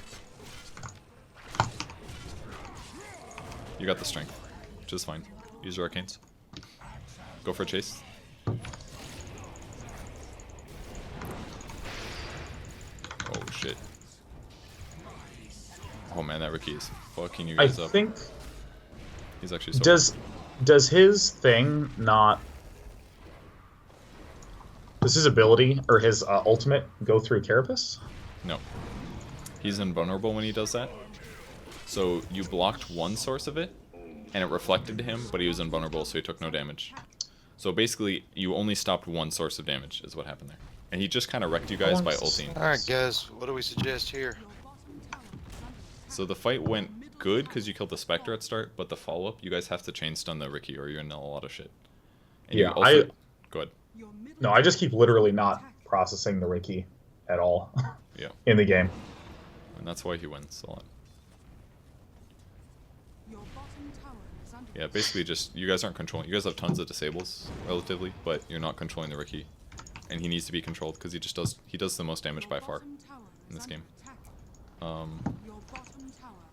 You got the strength, which is fine. Use your arcanes. Go for a chase. Oh shit. Oh man, that Ricky is fucking you I guys up. think He's actually so does his thing not does his ability or his ultimate go through Carapace? No. He's invulnerable when he does that. So you blocked one source of it, and it reflected to him, but he was invulnerable, so he took no damage. So basically, you only stopped one source of damage, is what happened there. And he just kind of wrecked you guys by ulting. Alright, guys, what do we suggest here? So the fight went good because you killed the Spectre at start, but the follow-up, you guys have to chain stun the Ricky or you're in a lot of shit. And Yeah, you also... Go ahead. No, I just keep literally not processing the Ricky at all Yeah. in the game. And that's why he wins a lot. Your bottom tower is under Yeah, basically just, you guys aren't controlling, you guys have tons of disables, relatively, but you're not controlling the Ricky. And he needs to be controlled because he does the most damage by far in this game.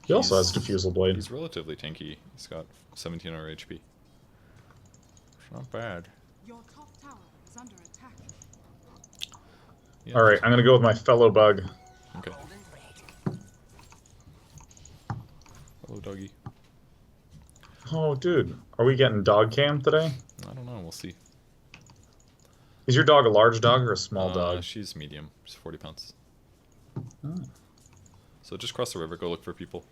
He also has He's- Diffusal Blade. He's relatively tanky. He's got 1700 HP. It's not bad. Your top tower is under attack. Yeah. Alright, I'm gonna go with my fellow bug. Okay. Hello, doggy. Oh, dude. Are we getting dog cam today? I don't know. We'll see. Is your dog a large dog or a small dog? She's medium. She's 40 pounds. Oh. So just cross the river. Go look for people.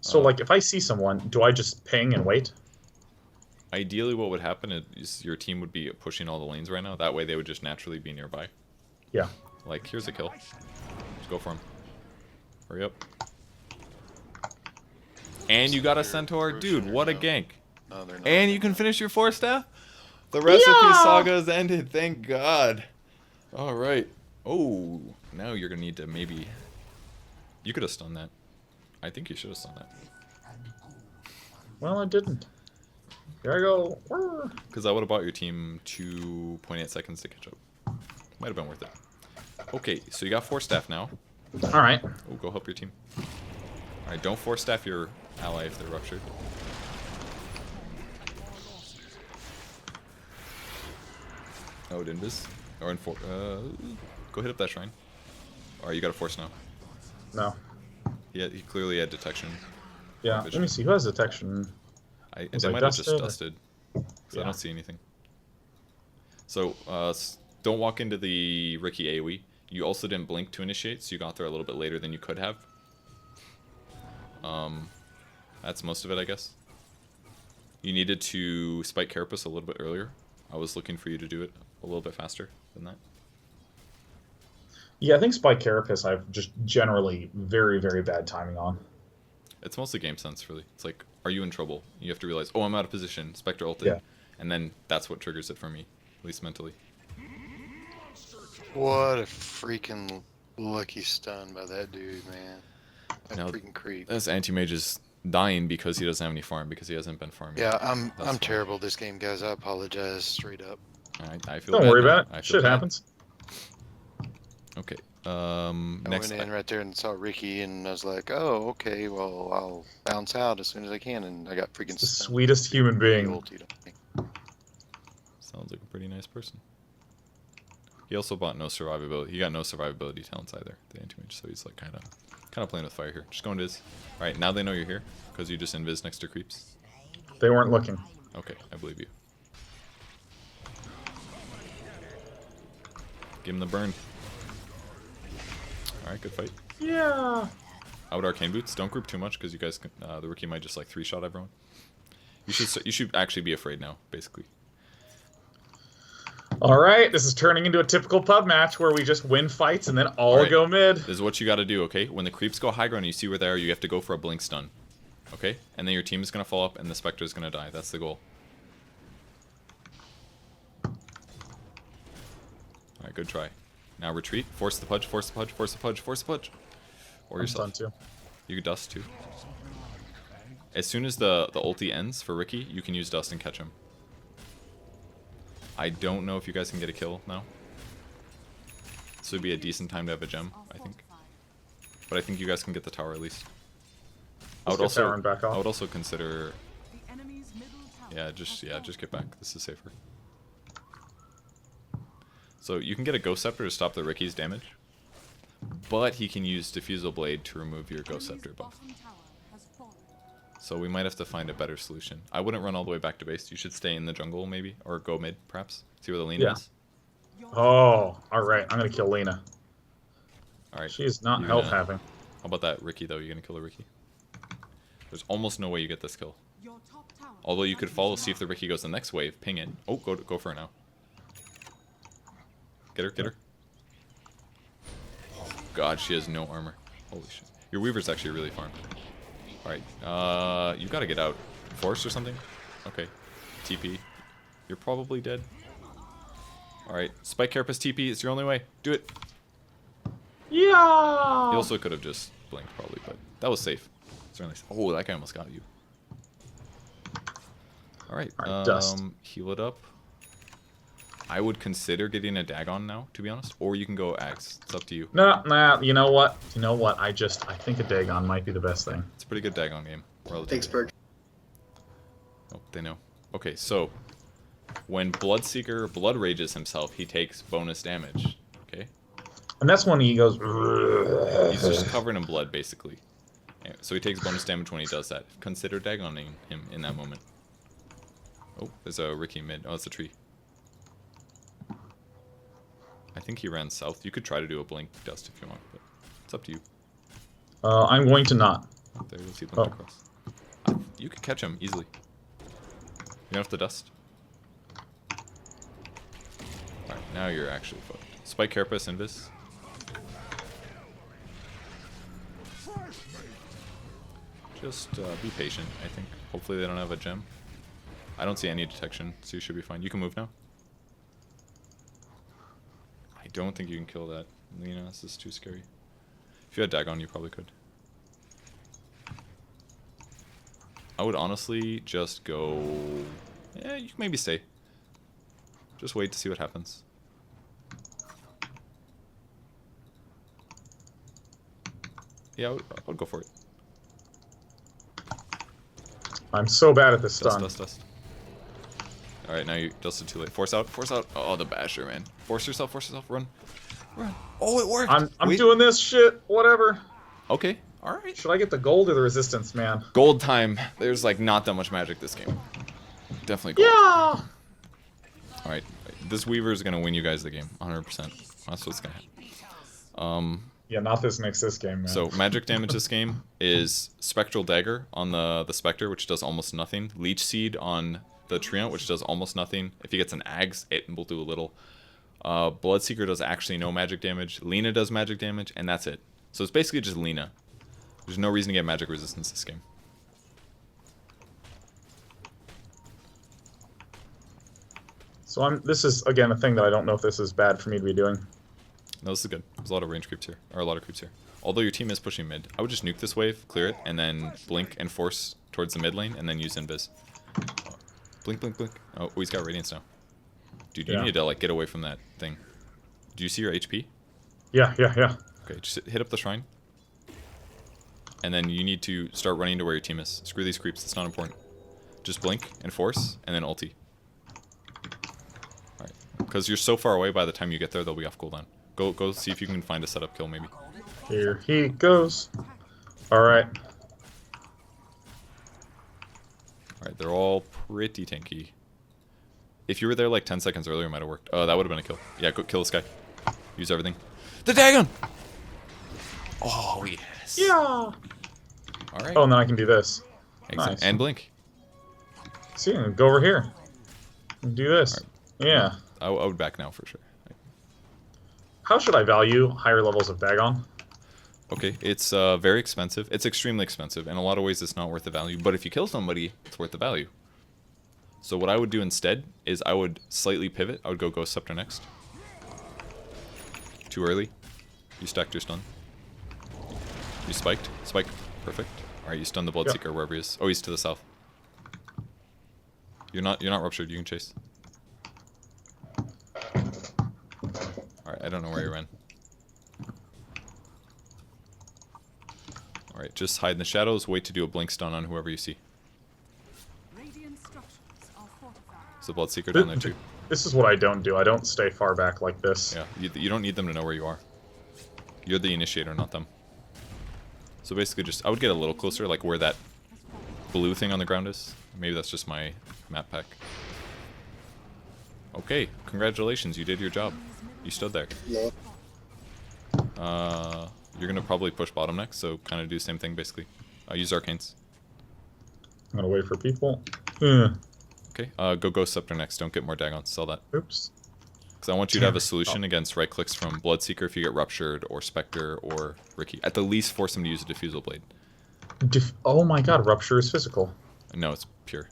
So, like, if I see someone, do I just ping and wait? Ideally, what would happen is your team would be pushing all the lanes right now. That way, they would just naturally be nearby. Yeah. Like, here's a kill. Just go for him. Hurry up. And you got a centaur? Dude, what a gank. No, they're not. And you can finish your 4-staff? The recipe saga is ended, thank God. Alright. Oh, now you're gonna need to maybe... You could have stunned that. I think you should have stunned that. Well, I didn't. Here I go. Whirr. Because that would have bought your team 2.8 seconds to catch up. Might have been worth it. Okay, so you got 4-staff now. Alright. Oh, go help your team. Alright, don't 4-staff your ally if they're ruptured. Oh, it invis? Or in go hit up that shrine. Alright, you got a force now. No. He clearly had detection. Yeah, let me see. Who has detection? Was They I might have just dusted or- dusted. Because I Yeah. don't see anything. So, don't walk into the Ricky AoE. You also didn't blink to initiate, so you got there a little bit later than you could have. That's most of it, I guess. You needed to spike Carapace a little bit earlier. I was looking for you to do it a little bit faster than that. Yeah, I think Spike Carapace I've just generally very, very bad timing on. It's mostly game sense, really. It's like, are you in trouble? You have to realize, oh, I'm out of position. Spectre ulted. Yeah. and then that's what triggers it for me, at least mentally. What a freaking lucky stun by that dude, man. That Now, freaking creep. this anti-mage is dying because he doesn't have any farm, because he hasn't been farming. Yeah, That's I'm fine. terrible this game, guys. I apologize straight up. I feel Don't bad worry now. about I it. feel Shit bad. happens. Okay. I Next. went in right there and saw Ricky, and I was like, "Oh, okay. Well, I'll bounce out as soon as I can." And I got freaking The stunned. sweetest human He being. ultied on me. Sounds like a pretty nice person. He also bought no survivability. He got no survivability talents either, the anti-mage, so he's like kind of playing with fire here. Just go into his. All right, now they know you're here because you just invis next to creeps. They weren't looking. Okay, I believe you. Give him the burn. All right, good fight. Yeah. Out arcane boots. Don't group too much because you guys can, the rookie might just like 3-shot everyone. You should actually be afraid now, basically. All right, this is turning into a typical pub match where we just win fights and then all Alright. go mid. This is what you got to do, okay? When the creeps go high ground and you see where they are, you have to go for a blink stun. Okay? And then your team is going to fall up and the Spectre is going to die. That's the goal. Alright, good try. Now retreat. Force the pudge, force the pudge, force the pudge, force the pudge. Or I'm yourself. stunned too. You could dust too. As soon as the ulti ends for Ricky, you can use dust and catch him. I don't know if you guys can get a kill now. This would be a decent time to have a gem, I think. But I think you guys can get the tower at least. I would Let's get tower also and back off. I would also consider The enemy's middle tower just get back. This is safer. So you can get a Ghost Scepter to stop the Ricky's damage. But he can use Diffusal Blade to remove your Ghost Scepter buff. So we might have to find a better solution. I wouldn't run all the way back to base. You should stay in the jungle maybe, or go mid perhaps. See where the Lena Yeah. is. Oh, all right. I'm gonna kill Lena. All right. She's not You're health gonna- having. How about that Ricky though? You're gonna kill the Ricky. There's almost no way you get this kill. Although you could follow, see if the Ricky goes the next wave, ping it. Oh, go for her now. Get her, get her. God, she has no armor. Holy shit. Your Weaver's actually really farmed. Alright, you gotta get out. Force or something? Okay. TP. You're probably dead. Alright, Spike Carapace TP, it's your only way. Do it. Yeah. He also could have just blinked probably, but that was safe. Certainly. Oh, that guy almost got you. Alright, Alright, dust. Heal it up. I would consider getting a Dagon now, to be honest. Or you can go Axe. It's up to you. Nah. You know what? I think a Dagon might be the best thing. It's a pretty good Dagon game. Thanks, Purge. Oh, they know. Okay, so when Bloodseeker blood rages himself, he takes bonus damage. Okay? And that's when he goes. He's just covered in blood, basically. Yeah, so he takes bonus damage when he does that. Consider Dagoning him in that moment. Oh, there's a Ricky mid. Oh, it's a tree. I think he ran south. You could try to do a blink dust if you want, but it's up to you. I'm going to not. There, let's see blink across. You could catch him easily. You don't have to dust. Alright, now you're actually fucked. Spike Carapace Invis. Just be patient, I think. Hopefully they don't have a gem. I don't see any detection, so you should be fine. You can move now. I don't think you can kill that. Lena, this is too scary. If you had Dagon, you probably could. I would honestly just go... Yeah, you can maybe stay. Just wait to see what happens. Yeah, I would go for it. I'm so bad at this Dust, stun. dust. Alright, now you dusted too late. Force out, force out. Oh, the basher, man. Force yourself, run. Run. Oh, it worked! I'm Wait. doing this shit. Whatever. Okay, alright. Should I get the gold or the resistance, man? Gold time. There's like not that much magic this game. Definitely gold. Yeah. Alright, this Weaver is gonna win you guys the game, 100%. That's what's gonna happen. Yeah, not this makes this game, man. So magic damage this game is Spectral Dagger on the Spectre, which does almost nothing. Leech Seed on the Treant, which does almost nothing. If he gets an Ags, it will do a little. Bloodseeker does actually no magic damage. Lena does magic damage, and that's it. So it's basically just Lena. There's no reason to get magic resistance this game. So this is again a thing that I don't know if this is bad for me to be doing. No, this is good. There's a lot of range creeps here, or a lot of creeps here. Although your team is pushing mid, I would just nuke this wave, clear it, and then blink and force towards the mid lane, and then use invis. Blink, blink, blink. Oh, he's got radiance now. Dude, you need to like get away from that thing. Do you see your HP? Yeah. Okay, just hit up the shrine. And then you need to start running to where your team is. Screw these creeps, it's not important. Just blink and force, and then ulti. Alright, because you're so far away, by the time you get there, they'll be off cooldown. Go see if you can find a setup kill, maybe. Here he goes. Alright. Alright, they're all pretty tanky. If you were there like 10 seconds earlier, it might have worked. Oh, that would have been a kill. Yeah, go kill this guy. Use everything. The Dagon! Oh, yes. Yeah! Alright. Oh, and then I can do this. Exactly. Nice. And blink. See, go over here. And do this. Right. Yeah. I would back now for sure. How should I value higher levels of Dagon? Okay, it's very expensive. It's extremely expensive. In a lot of ways, it's not worth the value. But if you kill somebody, it's worth the value. So what I would do instead is I would slightly pivot. I would go Ghost Scepter next. Too early. You stacked your stun. You spiked. Spike. Perfect. Alright, you stun the Bloodseeker wherever he is. Oh, he's to the south. You're not ruptured. You can chase. Alright, I don't know where you ran. Alright, just hide in the shadows. Wait to do a blink stun on whoever you see. There's a Bloodseeker down there too. This is what I don't do. I don't stay far back like this. Yeah, you don't need them to know where you are. You're the initiator, not them. So basically just, I would get a little closer, like where that blue thing on the ground is. Maybe that's just my map pack. Okay, congratulations, you did your job. You stood there. Yeah. You're gonna probably push bottom next, so kind of do the same thing basically. Use Arcanes. I'm gonna wait for people. Okay, go Ghost Scepter next, don't get more Dagons, sell that. Oops. Because I want you to have a solution against right clicks from Bloodseeker if you get Ruptured, or Spectre, or Ricky. At the least, force him to use a Diffusal Blade. Oh my god, Rupture is physical. No, it's pure.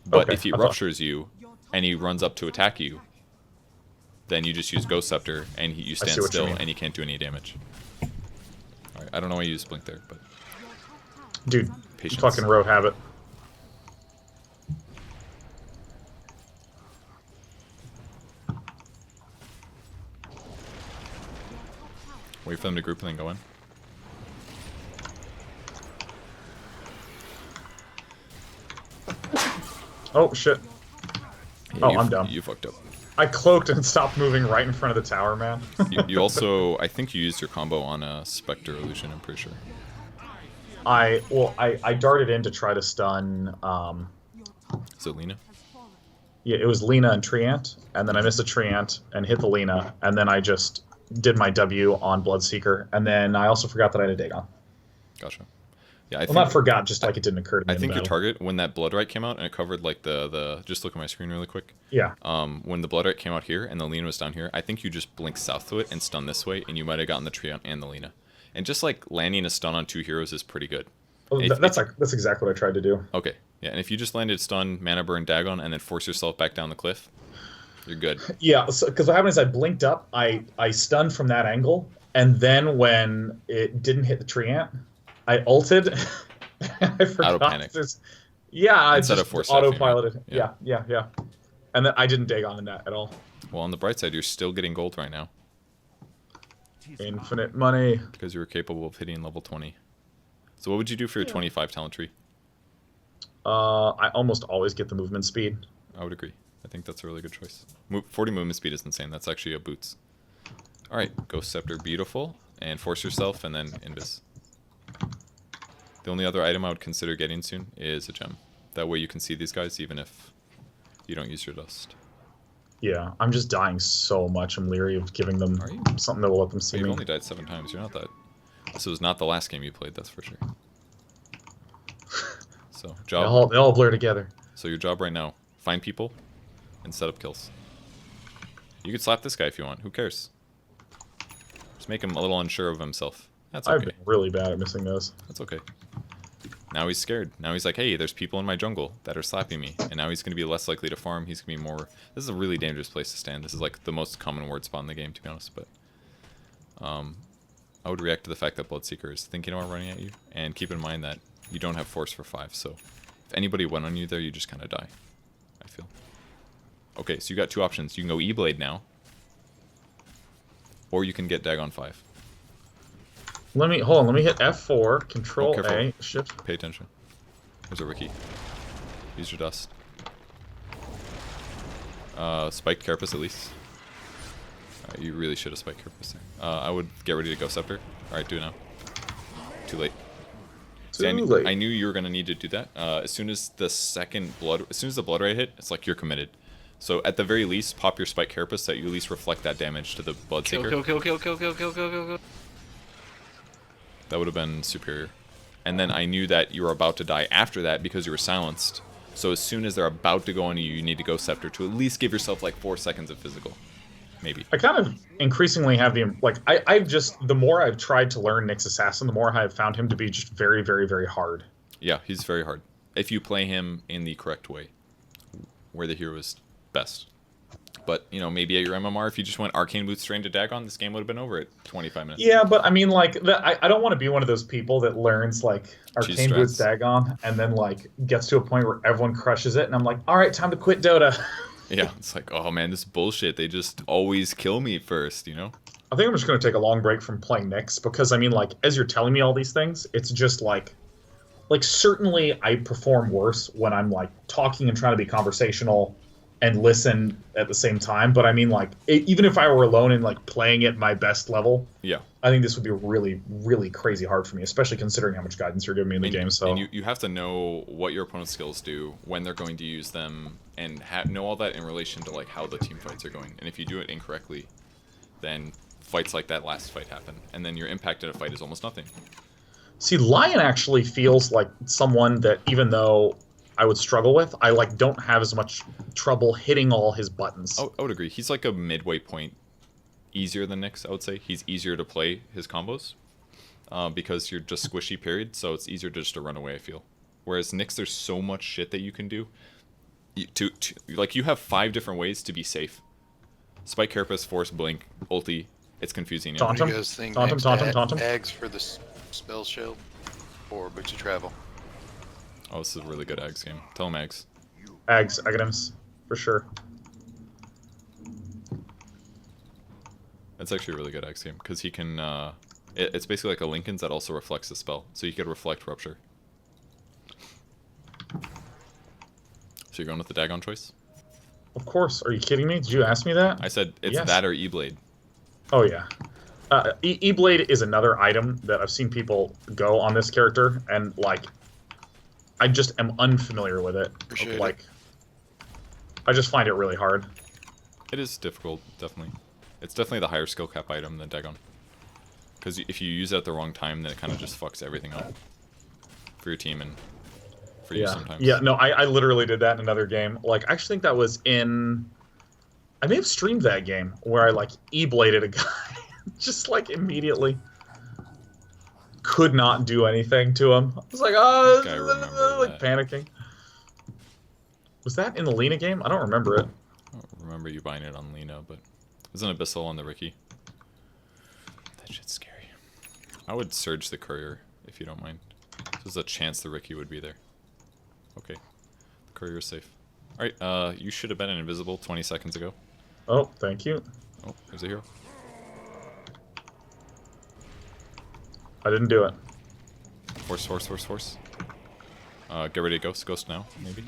But Okay, if he ruptures you, and he runs up to attack you, then you just use Ghost Scepter, and you stand still, and he can't do any damage. Alright, I don't know why you use Blink there, but... Dude, Patience. fucking row habit. Wait for them to group and then go in. Oh, shit. Yeah, Oh, I'm dumb. You fucked up. I cloaked and stopped moving right in front of the tower, man. You also, I think you used your combo on a Spectre Illusion, I'm pretty sure. I darted in to try to stun, Is it Lena? yeah, it was Lena and Treant, and then I missed a Treant and hit the Lena, and then I just did my W on Bloodseeker, and then I also forgot that I had a Dagon. Gotcha. Yeah, I Well, think, not forgot, just like it didn't occur to me. I think in your battle. target, when that Bloodright came out and it covered like the just look at my screen really quick. Yeah. When the Bloodright came out here and the Lena was down here, I think you just blinked south to it and stunned this way, and you might have gotten the Treant and the Lena. And just like landing a stun on 2 heroes is pretty good. Well, that's exactly what I tried to do. Okay, yeah, and if you just landed stun, mana burn, Dagon, and then force yourself back down the cliff, you're good. Yeah, because what happened is I blinked up, I stunned from that angle, and then when it didn't hit the Treant, I ulted. I forgot. Out of panic. Yeah, I Instead just of force autopiloted. staffing, right? Yeah. And then I didn't Dagon in that at all. Well, on the bright side, you're still getting gold right now Infinite money. because you were capable of hitting level 20. So what would you do for your 25 talent tree? I almost always get the movement speed. I would agree. I think that's a really good choice. 40 movement speed is insane. That's actually a boots. Alright, Ghost Scepter, beautiful. And force yourself, and then Invis. The only other item I would consider getting soon is a gem. That way you can see these guys even if you don't use your dust. Yeah, I'm just dying so much. I'm leery of giving them Are you? something that will let them see You've me. only died 7 times. You're not that... This was not the last game you played, that's for sure. So, They job... all blur together. So your job right now, find people and set up kills. You could slap this guy if you want. Who cares? Just make him a little unsure of himself. That's I've okay. been really bad at missing those. That's okay. Now he's scared. Now he's like, hey, there's people in my jungle that are slapping me. And now he's going to be less likely to farm. He's going to be more... This is a really dangerous place to stand. This is like the most common ward spawn in the game, to be honest. But I would react to the fact that Bloodseeker is thinking about running at you. And keep in mind that you don't have force for 5. So if anybody went on you there, you just kind of die, I feel. Okay, so you got 2 options. You can go E-Blade now. Or you can get Dagon 5. Let me hit F4, Control A, shift. Pay attention. There's a Ricky. Use your dust. Spiked Carapace at least. You really should have spiked Carapace there. I would get ready to go Scepter. Alright, do it now. Too late. See, I knew you were gonna need to do that. As soon as the blood ray hit, it's like you're committed. So at the very least, pop your spike Carapace so that you at least reflect that damage to the Bloodseeker. Kill. That would have been superior. And then I knew that you were about to die after that because you were silenced. So as soon as they're about to go on you, you need to go Scepter to at least give yourself like 4 seconds of physical. Maybe. I kind of increasingly have the... Like, I've just... The more I've tried to learn Nyx Assassin, the more I've found him to be just very, very, very hard. Yeah, he's very hard. If you play him in the correct way. Where the hero is best. But, you know, maybe at your MMR, if you just went Arcane Boots straight to Dagon, this game would have been over at 25 minutes. Yeah, but I mean, like, I don't want to be one of those people that learns, like, Arcane Boots Dagon, and then, like, gets to a point where everyone crushes it, and I'm like, alright, time to quit Dota. Yeah, it's like, oh man, this bullshit. They just always kill me first, you know? I think I'm just going to take a long break from playing Nyx, because, I mean, like, as you're telling me all these things, it's just, like, certainly I perform worse when I'm, like, talking and trying to be conversational and listen at the same time. But I mean, like, even if I were alone and, like, playing at my best level, yeah, I think this would be really, really crazy hard for me, especially considering how much guidance you're giving me in the game. So and you have to know what your opponent's skills do, when they're going to use them, and know all that in relation to, like, how the team fights are going. And if you do it incorrectly, then fights like that last fight happen, and then your impact in a fight is almost nothing. See, Lion actually feels like someone that, even though I would struggle with, I, like, don't have as much trouble hitting all his buttons. Oh, I would agree. He's like a midway point easier than Nyx, I would say. He's easier to play his combos because you're just squishy, period, so it's easier just to run away, I feel. Whereas Nyx, there's so much shit that you can do. Like, you have 5 different ways to be safe. Spike Carapace, Force, Blink, Ulti. It's confusing. What do you guys think? Taunt him. Eggs for the spell shield or Boots of Travel? Oh, this is a really good Ags game. Tell him Ags. Ags, Aghanim's, for sure. That's actually a really good Ags game, because he can, it's basically like a Linken's that also reflects the spell. So you could reflect Rupture. So you're going with the Dagon choice? Of course. Are you kidding me? Did you ask me that? I said it's yes. That or E-Blade. Oh, yeah. E-Blade is another item that I've seen people go on this character, and, like, I just am unfamiliar with it. Like, I just find it really hard. It is difficult, definitely. It's definitely the higher skill cap item than Dagon. Because if you use it at the wrong time, then it kind of just fucks everything up. For your team and for you sometimes. Yeah, no, I literally did that in another game. Like, I actually think that was in... I may have streamed that game, where I, like, E-bladed a guy. Just, like, immediately. Could not do anything to him. I was like, oh, like panicking. Was that in the Lena game? I don't remember it. I don't remember you buying it on Lena, but it was an Abyssal on the Ricky. That shit's scary. I would Surge the Courier, if you don't mind. There's a chance the Ricky would be there. Okay. The Courier is safe. Alright, you should have been invisible 20 seconds ago. Oh, thank you. Oh, there's a hero. I didn't do it. Force. Get ready to ghost. Ghost now, maybe.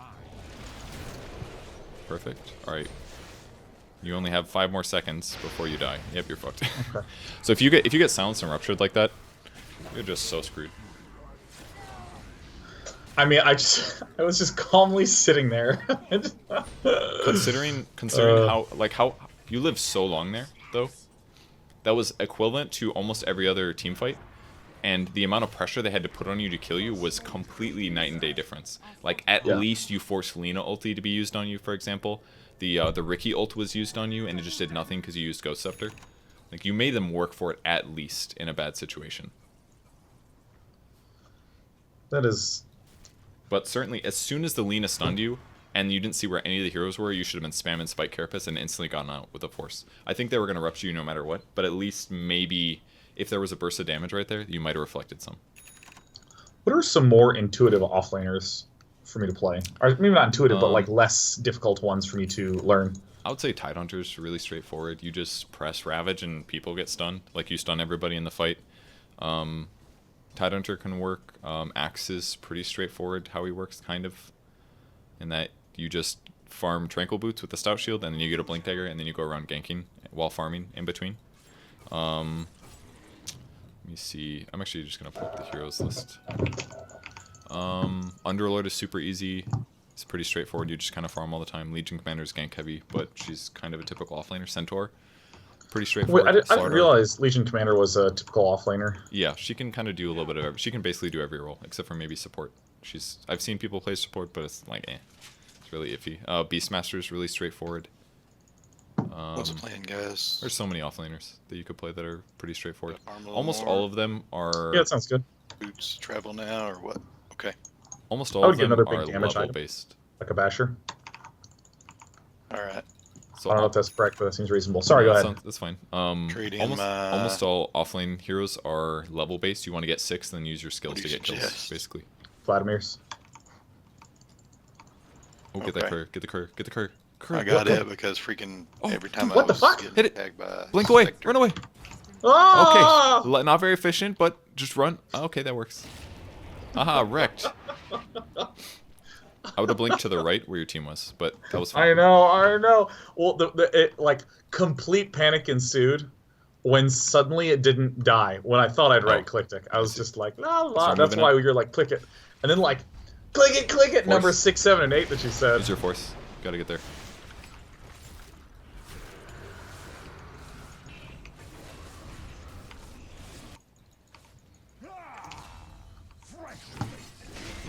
Perfect. Alright. You only have 5 more seconds before you die. Yep, you're fucked. Okay. So if you get silenced and ruptured like that, you're just so screwed. I mean, I was just calmly sitting there. considering how you live so long there, though, that was equivalent to almost every other team fight. And the amount of pressure they had to put on you to kill you was completely night and day difference. Like, at least you forced Lena ulti to be used on you, for example. The Ricky ult was used on you, and it just did nothing because you used Ghost Scepter. Like, you made them work for it at least in a bad situation. That is But certainly, as soon as the Lina stunned you, and you didn't see where any of the heroes were, you should have been spamming Spike Carapace and instantly gotten out with a force. I think they were going to rupture you no matter what, but at least maybe if there was a burst of damage right there, you might have reflected some. What are some more intuitive offlaners for me to play? Or maybe not intuitive, but like less difficult ones for me to learn. I would say Tidehunter is really straightforward. You just press Ravage and people get stunned. Like you stun everybody in the fight. Tidehunter can work. Axe is pretty straightforward how he works, kind of. In that you just farm Tranquil Boots with the Stout Shield, and then you get a Blink Dagger, and then you go around ganking while farming in between. Let me see. I'm actually just going to pull up the heroes list. Underlord is super easy. It's pretty straightforward. You just kind of farm all the time. Legion Commander is gank heavy, but she's kind of a typical offlaner. Centaur, pretty straightforward. Wait, I didn't realize Legion Commander was a typical offlaner. Yeah, she can kind of do a little bit of every. She can basically do every role except for maybe support. I've seen people play support, but it's like, it's really iffy. Beastmaster is really straightforward. What's the plan, guys? There's so many offlaners that you could play that are pretty straightforward. Farm a little Almost more. all of them are. Yeah, that sounds good. Boots travel now or what? Okay. Almost I all would of get them another big are damage level item. based. Like a basher. All right. So I don't know if that's correct, but that seems reasonable. Sorry, go ahead. That's fine. Trading Almost all offlane heroes are level based. You want to get 6, then use your skills What do to you get kills, suggest? basically. Vladimir's. Oh, get that Okay. cur, get the cur, get the cur. I got it because freaking Oh, every time what I the was fuck? getting Hit it. tagged by Blink away, Spectre. run away. Oh! Okay, not very efficient, but just run. Okay, that works. Aha, wrecked. I would have blinked to the right where your team was, but that was fine. I know. Well, like complete panic ensued when suddenly it didn't die. When I thought I'd right-clicked it, I was just like, la la. Start That's moving why up. you're like, click it, and then like, click it. Number Force. 6, 7, and 8 that you said. Use your force. Gotta get there.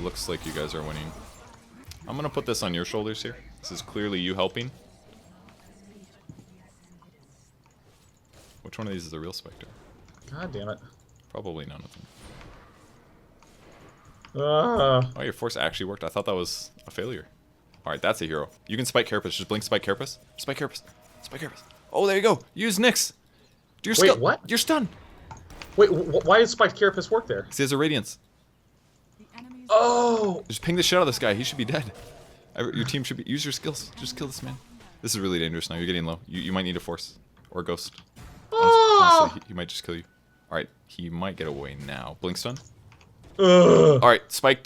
Looks like you guys are winning. I'm gonna put this on your shoulders here. This is clearly you helping. Which one of these is the real Spectre? God damn it. Probably none of them. Ah. Oh, your force actually worked. I thought that was a failure. Alright, that's a hero. You can Spike Carapace. Just blink Spike Carapace. Spike Carapace. Spike Carapace. Oh, there you go. Use Nyx. Do your Wait, skill. what? You're stunned. Wait, why did Spike Carapace work there? He has a Radiance. The enemy's Oh! Just ping the shit out of this guy. He should be dead. Your team should be. Use your skills. Just kill this man. This is really dangerous now. You're getting low. You might need a force. Or a ghost. Oh! Honestly, he might just kill you. Alright, he might get away now. Blink stun. Ugh. Alright, spike.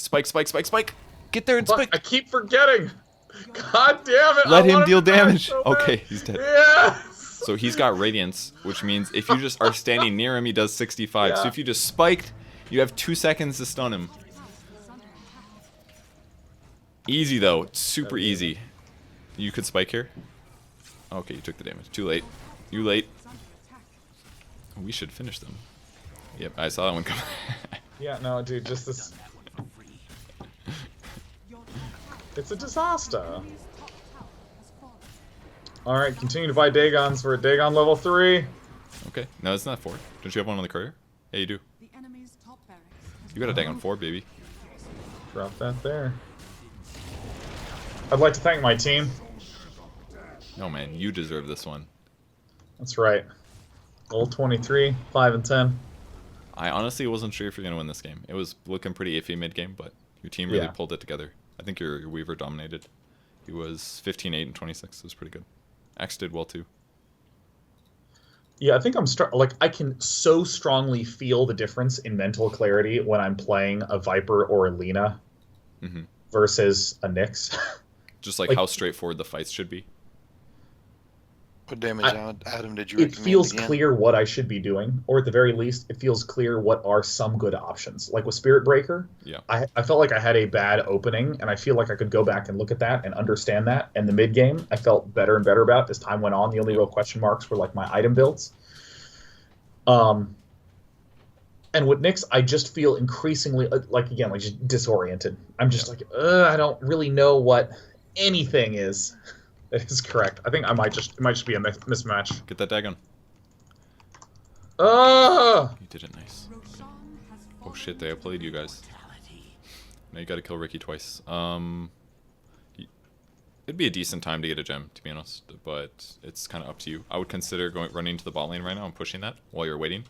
Get there and Fuck, spike. I keep forgetting. God damn it! Let I him wanted deal to die damage. so bad. Okay, he's dead. Yes! So he's got Radiance, which means if you just are standing near him, he does 65. So Yeah. if you just spiked, you have 2 seconds to stun him. Easy though, it's super easy. You could spike here. Okay, you took the damage. Too late. You late. We should finish them. Yep, I saw that one coming. Yeah, no, dude, just this. It's a disaster. Alright, continue to buy Dagons. We're at Dagon level 3. Okay, no, it's not 4. Don't you have one on the courier? Yeah, you do. The enemy's top barracks has You got a Dagon 4, baby. Drop that there. I'd like to thank my team. No, man, you deserve this one. That's right. Level 23, 5 and 10. I honestly wasn't sure if you're going to win this game. It was looking pretty iffy mid-game, but your team really Yeah. pulled it together. I think your Weaver dominated. He was 15, 8, and 26. It was pretty good. X did well, too. Yeah, I think I can so strongly feel the difference in mental clarity when I'm playing a Viper or a Lina Hmm. versus a Nyx. Just like Like- how straightforward the fights should be. What damage item did you It recommend feels again? clear what I should be doing, or at the very least, it feels clear what are some good options. Like with Spirit Breaker, Yeah. I felt like I had a bad opening, and I feel like I could go back and look at that and understand that. And the mid game, I felt better and better about as time went on. The only real question marks were like my item builds. And with Nyx, I just feel increasingly like just disoriented. I'm just like, I don't really know what anything is. That is correct. I think it might just be a mismatch. Get that Dagon. Ah! You did it nice. Roshan has Oh fallen shit, they outplayed you guys. Now you got to kill Ricky twice. It'd be a decent time to get a gem, to be honest, but it's kind of up to you. I would consider running to the bot lane right now and pushing that while you're waiting,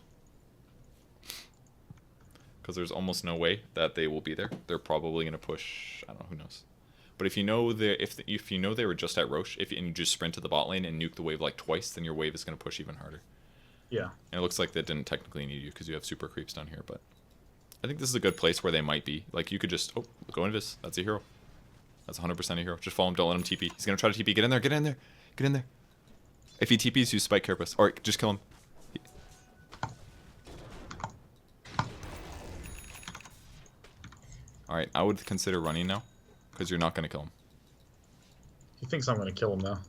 because there's almost no way that they will be there. They're probably gonna push. I don't know. Who knows? But if you know if you know they were just at Roche, and you just sprint to the bot lane and nuke the wave like twice, then your wave is gonna push even harder. Yeah. And it looks like that didn't technically need you because you have super creeps down here, but I think this is a good place where they might be. Like, you could just go into this. That's a hero. That's 100% a hero. Just follow him. Don't let him TP. He's gonna try to TP. Get in there. Get in there. Get in there. If he TPs, use Spike Carapace. Or just kill him. Alright, I would consider running now. Because you're not gonna kill him. He thinks I'm gonna kill him now.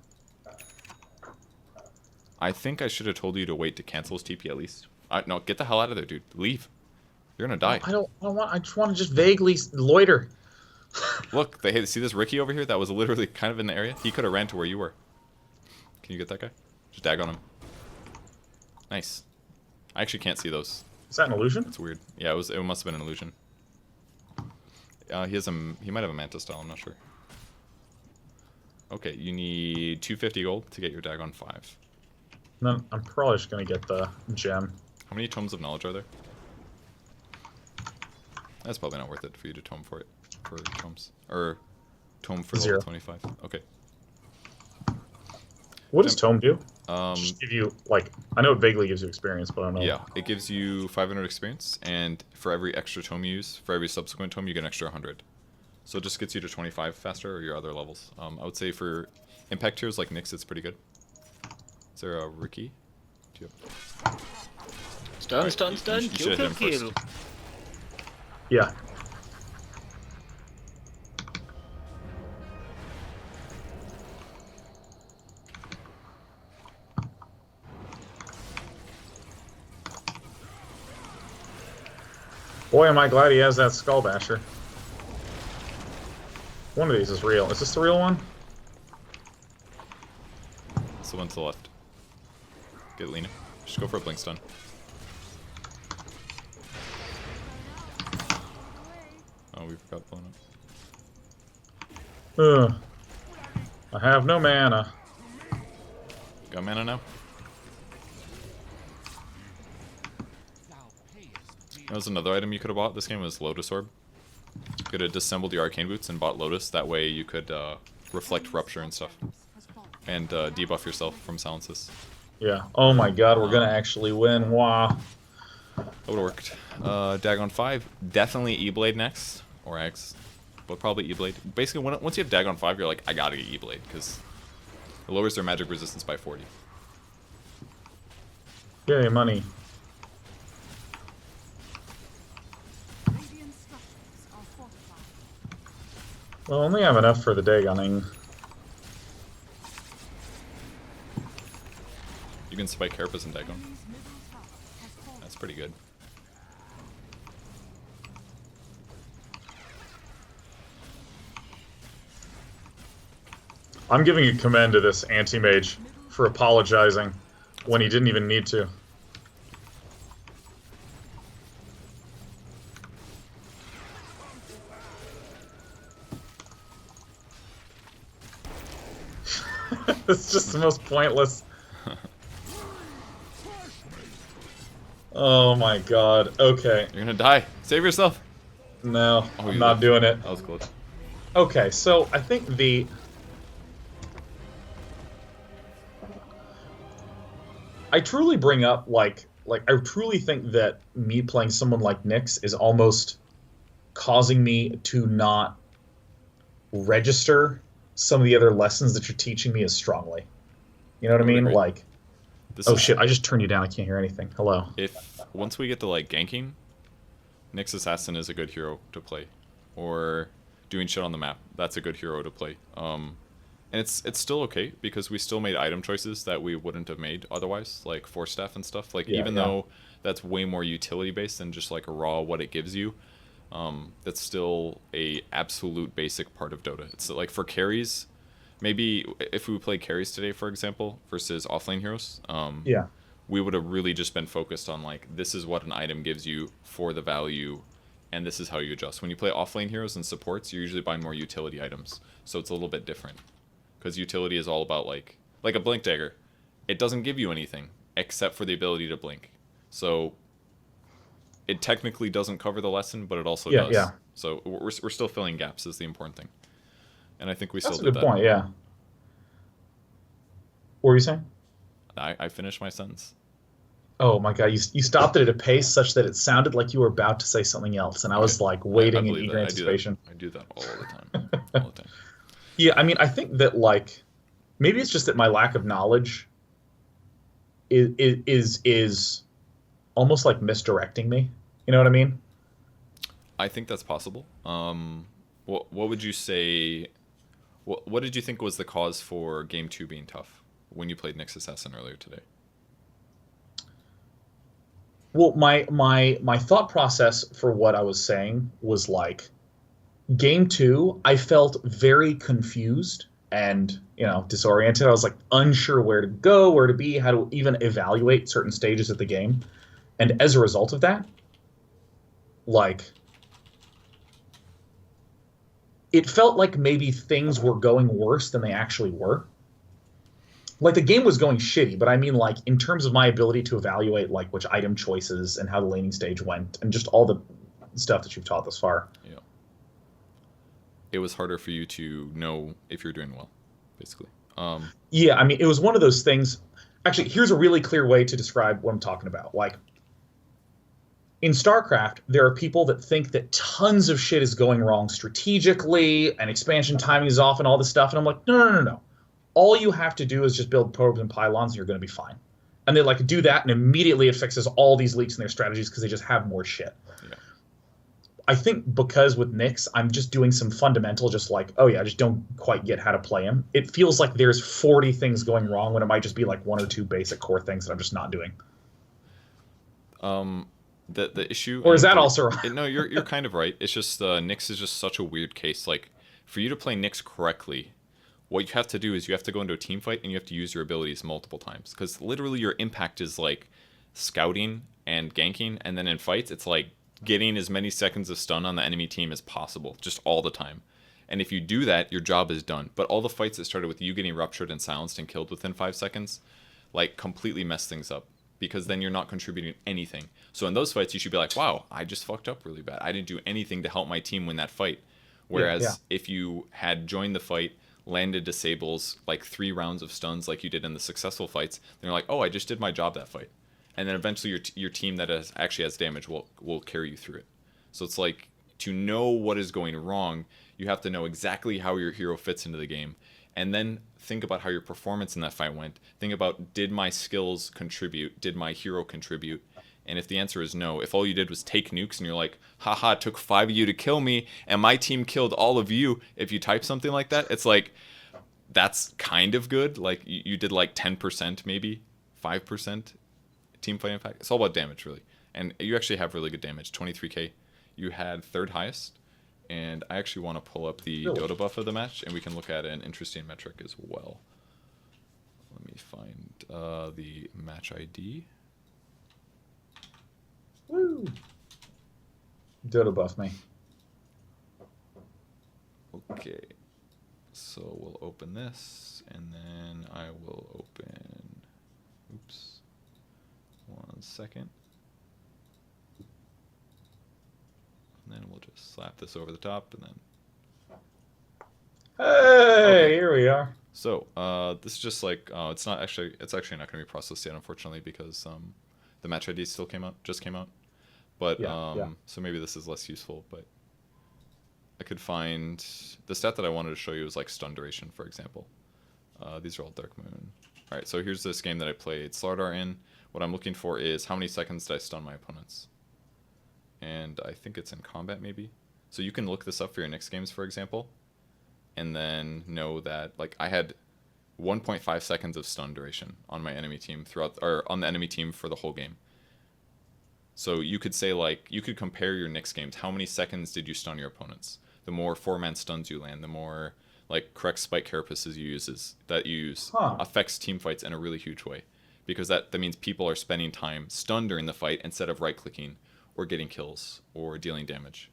I think I should have told you to wait to cancel his TP at least. No, get the hell out of there, dude. Leave. You're gonna die. I don't want. I just want to just vaguely loiter. Look, see this Ricky over here? That was literally kind of in the area. He could have ran to where you were. Can you get that guy? Just dag on him. Nice. I actually can't see those. Is that an illusion? That's weird. Yeah, it must have been an illusion. He might have a Manta style. I'm not sure. Okay, you need 250 gold to get your dag on 5. Then I'm probably just gonna get the gem. How many tomes of knowledge are there? That's probably not worth it for you to tome for it. For tomes. Or tome for level 25. Okay. What does Tome do? Just give you, like, I know it vaguely gives you experience, but I don't know. Yeah, it gives you 500 experience, and for every extra tome you use, for every subsequent tome, you get an extra 100. So it just gets you to 25 faster, or your other levels. I would say for impact heroes like Nyx, it's pretty good. Is there a Ricky? Do you have... Stun, Right, stun, you stun, should kill, hit kill, him first. kill. Yeah. Boy, am I glad he has that Skull Basher. One of these is real. Is this the real one? It's the one to the left. Get Lena. Just go for a blink stun. Oh, we got blown up. Ugh. I have no mana. Got mana now? That was another item you could have bought. This game was Lotus Orb. You could have disassembled your Arcane Boots and bought Lotus. That way you could reflect Rupture and stuff. And debuff yourself from silences. Yeah. Oh my god, we're gonna actually win. Wow. That would have worked. Dagon 5. Definitely E-Blade next. Or Axe. But probably E-Blade. Basically, once you have Dagon 5, you're like, I gotta get E-Blade. Because it lowers their magic resistance by 40. Yay, money. Radiant structures are fortified. Well, only have enough for the Dagoning. You can spike Carapace and Dagon. Enemy's middle tower has fallen. That's pretty good. I'm giving a commend to this anti-mage for apologizing when he didn't even need to. It's just the most pointless. Oh my god. Okay. You're gonna die. Save yourself. No, Oh, I'm you not left. doing it. That was close. Okay, so I think I truly bring up, like I truly think that me playing someone like Nyx is almost causing me to not register some of the other lessons that you're teaching me as strongly. You know what I Totally mean? agree. Like, This oh is- shit, I just turned you down. I can't hear anything. Hello. If once we get to like ganking, Nyx Assassin is a good hero to play, or doing shit on the map. That's a good hero to play. And it's still okay because we still made item choices that we wouldn't have made otherwise, like Force Staff and stuff. Like Yeah, even yeah. though that's way more utility based than just like a raw what it gives you, that's still a absolute basic part of Dota. It's like for carries, maybe if we play carries today, for example, versus offlane heroes, Yeah. we would have really just been focused on like this is what an item gives you for the value and this is how you adjust. When you play offlane heroes and supports, you're usually buying more utility items, so it's a little bit different. Because utility is all about like a blink dagger. It doesn't give you anything except for the ability to blink. So it technically doesn't cover the lesson, but it also does. Yeah. So we're still filling gaps is the important thing. And I think we That's still a did good that. point. Yeah. What were you saying? I finished my sentence. Oh my god, you stopped it at a pace such that it sounded like you were about to say something else, and I was like waiting in eager anticipation. I do that all the time. All the time. Yeah, I mean, I think that like maybe it's just that my lack of knowledge is almost like misdirecting me. You know what I mean? I think that's possible. What would you say? What did you think was the cause for Game 2 being tough when you played Nyx Assassin earlier today? Well, my thought process for what I was saying was like, Game 2, I felt very confused and, disoriented. I was like unsure where to go, where to be, how to even evaluate certain stages of the game. And as a result of that, like, it felt like maybe things were going worse than they actually were. Like, the game was going shitty, but I mean, like, in terms of my ability to evaluate, like, which item choices and how the laning stage went and just all the stuff that you've taught thus far. Yeah. It was harder for you to know if you're doing well, basically. Yeah, I mean, it was one of those things. Actually, here's a really clear way to describe what I'm talking about. Like, in StarCraft, there are people that think that tons of shit is going wrong strategically and expansion timing is off and all this stuff. And I'm like, no. All you have to do is just build probes and pylons and you're going to be fine. And they like do that and immediately it fixes all these leaks in their strategies because they just have more shit. Yeah. I think because with Nyx, I'm just doing some fundamental, just like, oh yeah, I just don't quite get how to play him. It feels like there's 40 things going wrong when it might just be like one or two basic core things that I'm just not doing. The issue... Or is that also right? No, you're kind of right. It's just Nyx is just such a weird case. Like, for you to play Nyx correctly, what you have to do is you have to go into a team fight and you have to use your abilities multiple times. Because literally your impact is like scouting and ganking, and then in fights it's like getting as many seconds of stun on the enemy team as possible, just all the time. And if you do that, your job is done. But all the fights that started with you getting ruptured and silenced and killed within 5 seconds, like, completely mess things up. Because then you're not contributing anything. So in those fights, you should be like, wow, I just fucked up really bad. I didn't do anything to help my team win that fight. Whereas if you had joined the fight, landed disables, like 3 rounds of stuns like you did in the successful fights, then you're like, oh, I just did my job that fight. And then eventually your team that actually has damage will carry you through it. So it's like, to know what is going wrong, you have to know exactly how your hero fits into the game. And then think about how your performance in that fight went. Think about, did my skills contribute? Did my hero contribute? And if the answer is no, if all you did was take nukes and you're like, haha, it took 5 of you to kill me, and my team killed all of you, if you type something like that, it's like, that's kind of good. Like, you did like 10% maybe, 5% team fight impact. It's all about damage, really. And you actually have really good damage, 23k. You had 3rd highest. And I actually want to pull up the Dotabuff of the match, and we can look at an interesting metric as well. Let me find the match ID. Woo! Dotabuff me. Okay. So we'll open this, and then I will open... Oops. 1 second. And then we'll just slap this over the top, and then... Hey, here we are. So, this is just like, it's actually not going to be processed yet, unfortunately, because the match ID just came out. But, so maybe this is less useful, but I could find, the stat that I wanted to show you is like stun duration, for example. These are all Dark Moon. Alright, so here's this game that I played Slardar in. What I'm looking for is how many seconds did I stun my opponents? And I think it's in combat, maybe. So you can look this up for your next games, for example, and then know that, like, I had 1.5 seconds of stun duration on my enemy team on the enemy team for the whole game. So you could say, like, you could compare your Nyx games. How many seconds did you stun your opponents? The more 4-man stuns you land, the more, like, correct spike carapaces you use affects team fights in a really huge way. Because that means people are spending time stunned during the fight instead of right-clicking or getting kills or dealing damage.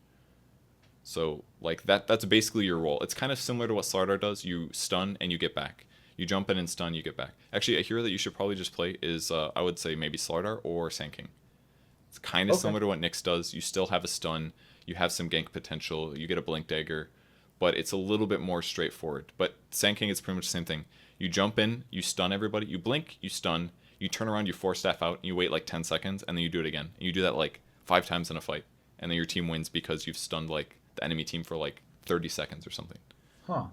So like that's basically your role. It's kind of similar to what Slardar does. You stun and you get back. You jump in and stun, you get back. Actually, a hero that you should probably just play is I would say maybe Slardar or Sand King. It's kind of similar to what Nyx does. You still have a stun, you have some gank potential, you get a blink dagger, but it's a little bit more straightforward. But Sand King is pretty much the same thing. You jump in, you stun everybody, you blink, you stun, you turn around, you force staff out, and you wait like 10 seconds, and then you do it again. And you do that like 5 times in a fight, and then your team wins because you've stunned like the enemy team for like 30 seconds or something. Huh.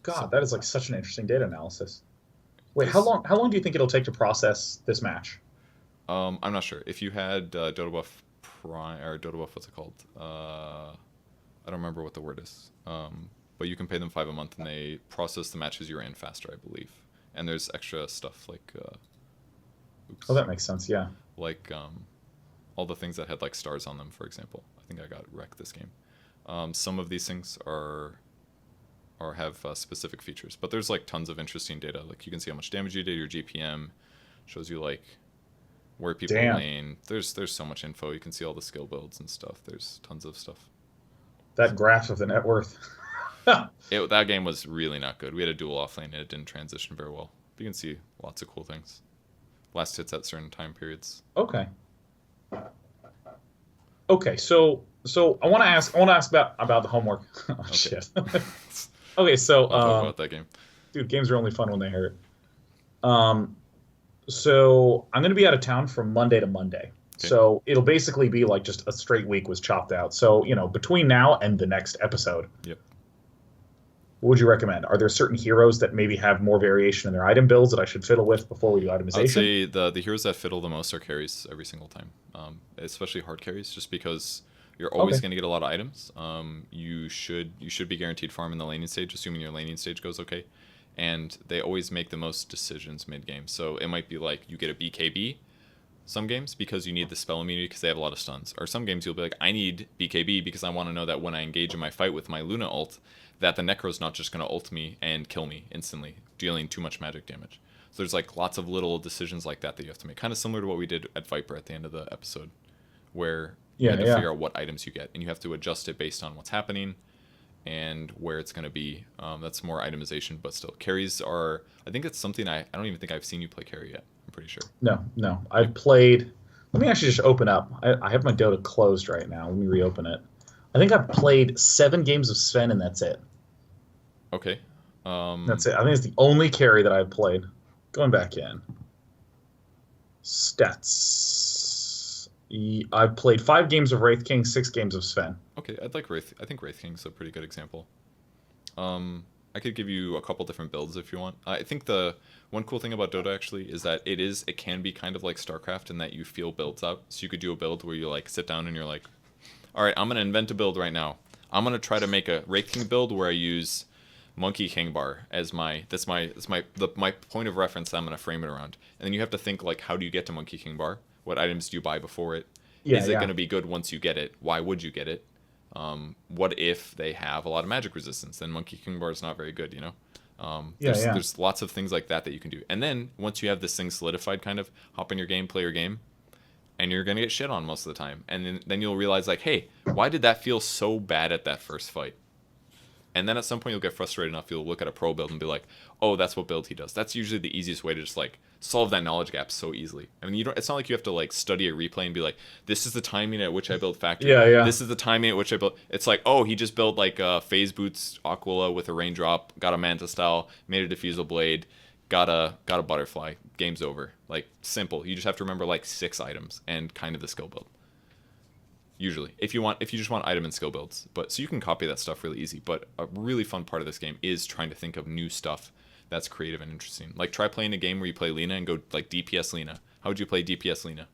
God, that is like such an interesting data analysis. Wait, how long do you think it'll take to process this match? I'm not sure. If you had Dotabuff Prime or Dotabuff, what's it called? I don't remember what the word is. But you can pay them $5 a month, and they process the matches you're in faster, I believe. And there's extra stuff like, Oh, that makes sense. Yeah. Like all the things that had like stars on them, for example. I think I got wrecked this game. Some of these things have specific features, but there's like tons of interesting data. Like you can see how much damage you did, your GPM, shows you like where people lane. There's so much info. You can see all the skill builds and stuff. There's tons of stuff. That graph of the net worth. That game was really not good. We had a dual off lane and it didn't transition very well. But you can see lots of cool things. Last hits at certain time periods. Okay. Okay, so I want to ask about the homework. Oh, Okay. shit. Okay, so I'll talk about that game. dude, games are only fun when they hurt. So I'm going to be out of town from Monday to Monday. Okay. So it'll basically be like just a straight week was chopped out. So, between now and the next episode, Yep. what would you recommend? Are there certain heroes that maybe have more variation in their item builds that I should fiddle with before we do itemization? I would say the heroes that fiddle the most are carries every single time, especially hard carries, just because you're always going to get a lot of items. You should be guaranteed farm in the laning stage, assuming your laning stage goes okay. And they always make the most decisions mid-game. So it might be like you get a BKB some games because you need the spell immunity because they have a lot of stuns. Or some games you'll be like, I need BKB because I want to know that when I engage in my fight with my Luna ult, that the Necro's not just going to ult me and kill me instantly, dealing too much magic damage. So there's like lots of little decisions like that you have to make. Kind of similar to what we did at Viper at the end of the episode, where you had to figure out what items you get, and you have to adjust it based on what's happening and where it's going to be. That's more itemization, but still. Carries are, I think it's something I don't even think I've seen you play carry yet. I'm pretty sure. No. I've played... Let me actually just open up. I have my Dota closed right now. Let me reopen it. I think I've played 7 games of Sven, and that's it. Okay. That's it. I think it's the only carry that I've played. Going back in. Stats. I've played 5 games of Wraith King, 6 games of Sven. Okay, I'd like Wraith. I think Wraith King's a pretty good example. I could give you a couple different builds if you want. I think the one cool thing about Dota actually is that it can be kind of like StarCraft in that you feel builds out. So you could do a build where you like sit down and you're like, all right, I'm gonna invent a build right now. I'm gonna try to make a Wraith King build where I use Monkey King bar as my point of reference that I'm gonna frame it around. And then you have to think like, how do you get to Monkey King bar? What items do you buy before it? Is it gonna be good once you get it? Why would you get it? What if they have a lot of magic resistance? Then Monkey King bar is not very good, There's lots of things like that you can do. And then once you have this thing solidified, kind of hop in your game, play your game, and you're gonna get shit on most of the time. And then you'll realize like, hey, why did that feel so bad at that first fight? And then at some point you'll get frustrated enough, you'll look at a pro build and be like, oh, that's what build he does. That's usually the easiest way to just like solve that knowledge gap so easily. I mean, it's not like you have to like study a replay and be like, this is the timing at which I build factory. This is the timing at which I build. It's like, oh, he just built like a phase boots Aquila with a raindrop, got a manta style, made a diffusal blade, got a butterfly. Game's over. Like simple. You just have to remember like 6 items and kind of the skill build. Usually, if you just want item and skill builds, but so you can copy that stuff really easy. But a really fun part of this game is trying to think of new stuff that's creative and interesting. Like try playing a game where you play Lina and go like DPS Lina. How would you play DPS Lina?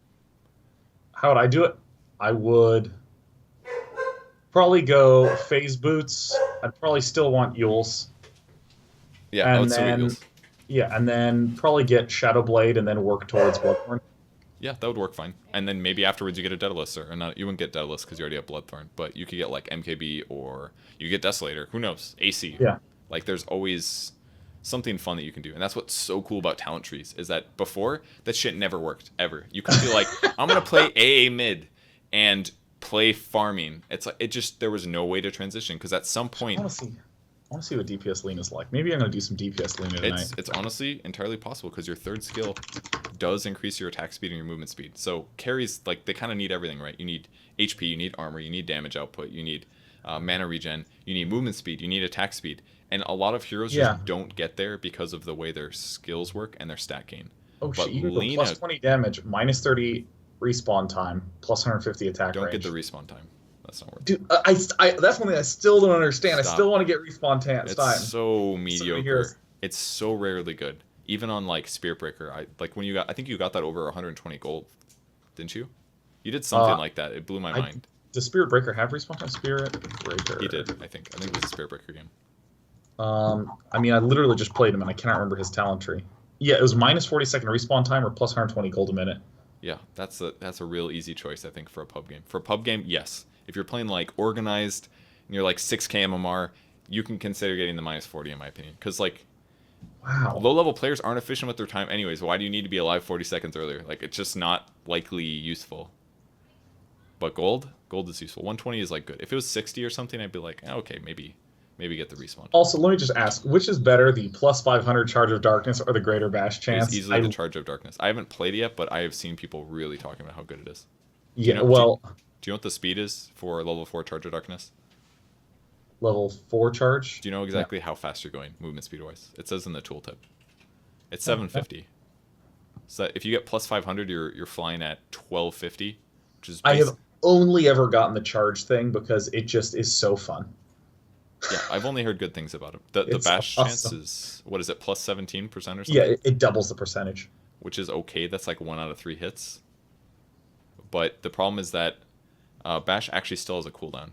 How would I do it? I would probably go phase boots. I'd probably still want Yules. Yeah, I would still get Yules. Yeah, and then probably get Shadow Blade and then work towards Bloodthorn. Yeah, that would work fine. And then maybe afterwards you get a Daedalus, or not. You wouldn't get Daedalus because you already have Bloodthorn, but you could get like MKB or you get Desolator. Who knows? AC. Yeah. Like there's always something fun that you can do. And that's what's so cool about talent trees is that before that shit never worked ever. You couldn't be like, I'm gonna play AA mid and play farming. It's like there was no way to transition because at some point I want to see what DPS Lena's like. Maybe I'm gonna do some DPS Lena tonight. it's honestly entirely possible because your third skill does increase your attack speed and your movement speed. So carries like they kind of need everything, right? You need HP, you need armor, you need damage output, you need mana regen, you need movement speed, you need attack speed, and a lot of heroes just don't get there because of the way their skills work and their stat gain. Oh but shit! You can go Lena, plus 20 damage, minus 30 respawn time, plus 150 attack don't range. get the respawn time. That's not worth it. Dude, I that's one thing I still don't understand. Stop. I still want to get respawn time. It's so mediocre. heroes. It's so rarely good. Even on like Spirit Breaker, I think you got that over 120 gold, didn't you? You did something like that. It blew my mind. Does Spirit Breaker have respawn time? Spirit Breaker. He did, I think. I think it was a Spirit Breaker game. I mean, I literally just played him and I cannot remember his talent tree. Yeah, it was minus 40-second respawn time or plus 120 gold a minute. Yeah, that's a real easy choice, I think, for a pub game. For a pub game, yes. If you're playing like organized and you're like 6k MMR, you can consider getting the minus 40 in my opinion. Because like, wow, low-level players aren't efficient with their time anyways. Why do you need to be alive 40 seconds earlier? Like, it's just not likely useful. But gold is useful. 120 is like good. If it was 60 or something, I'd be like, okay, maybe get the respawn. Also, let me just ask, which is better, the plus 500 Charge of Darkness or the Greater Bash chance? It's easily the Charge of Darkness. I haven't played it yet, but I have seen people really talking about how good it is. Yeah, do you know what the speed is for level 4 Charge of Darkness? Level 4 charge? Do you know exactly how fast you're going, movement speed-wise? It says in the tooltip. It's 750. So if you get plus 500, you're flying at 1250, which is I have only ever gotten the charge thing because it just is so fun. Yeah, I've only heard good things about it. The bash chance is, what is it, plus 17% or something? Yeah, it doubles the percentage. Which is okay. That's like 1 out of 3 hits. But the problem is that bash actually still has a cooldown.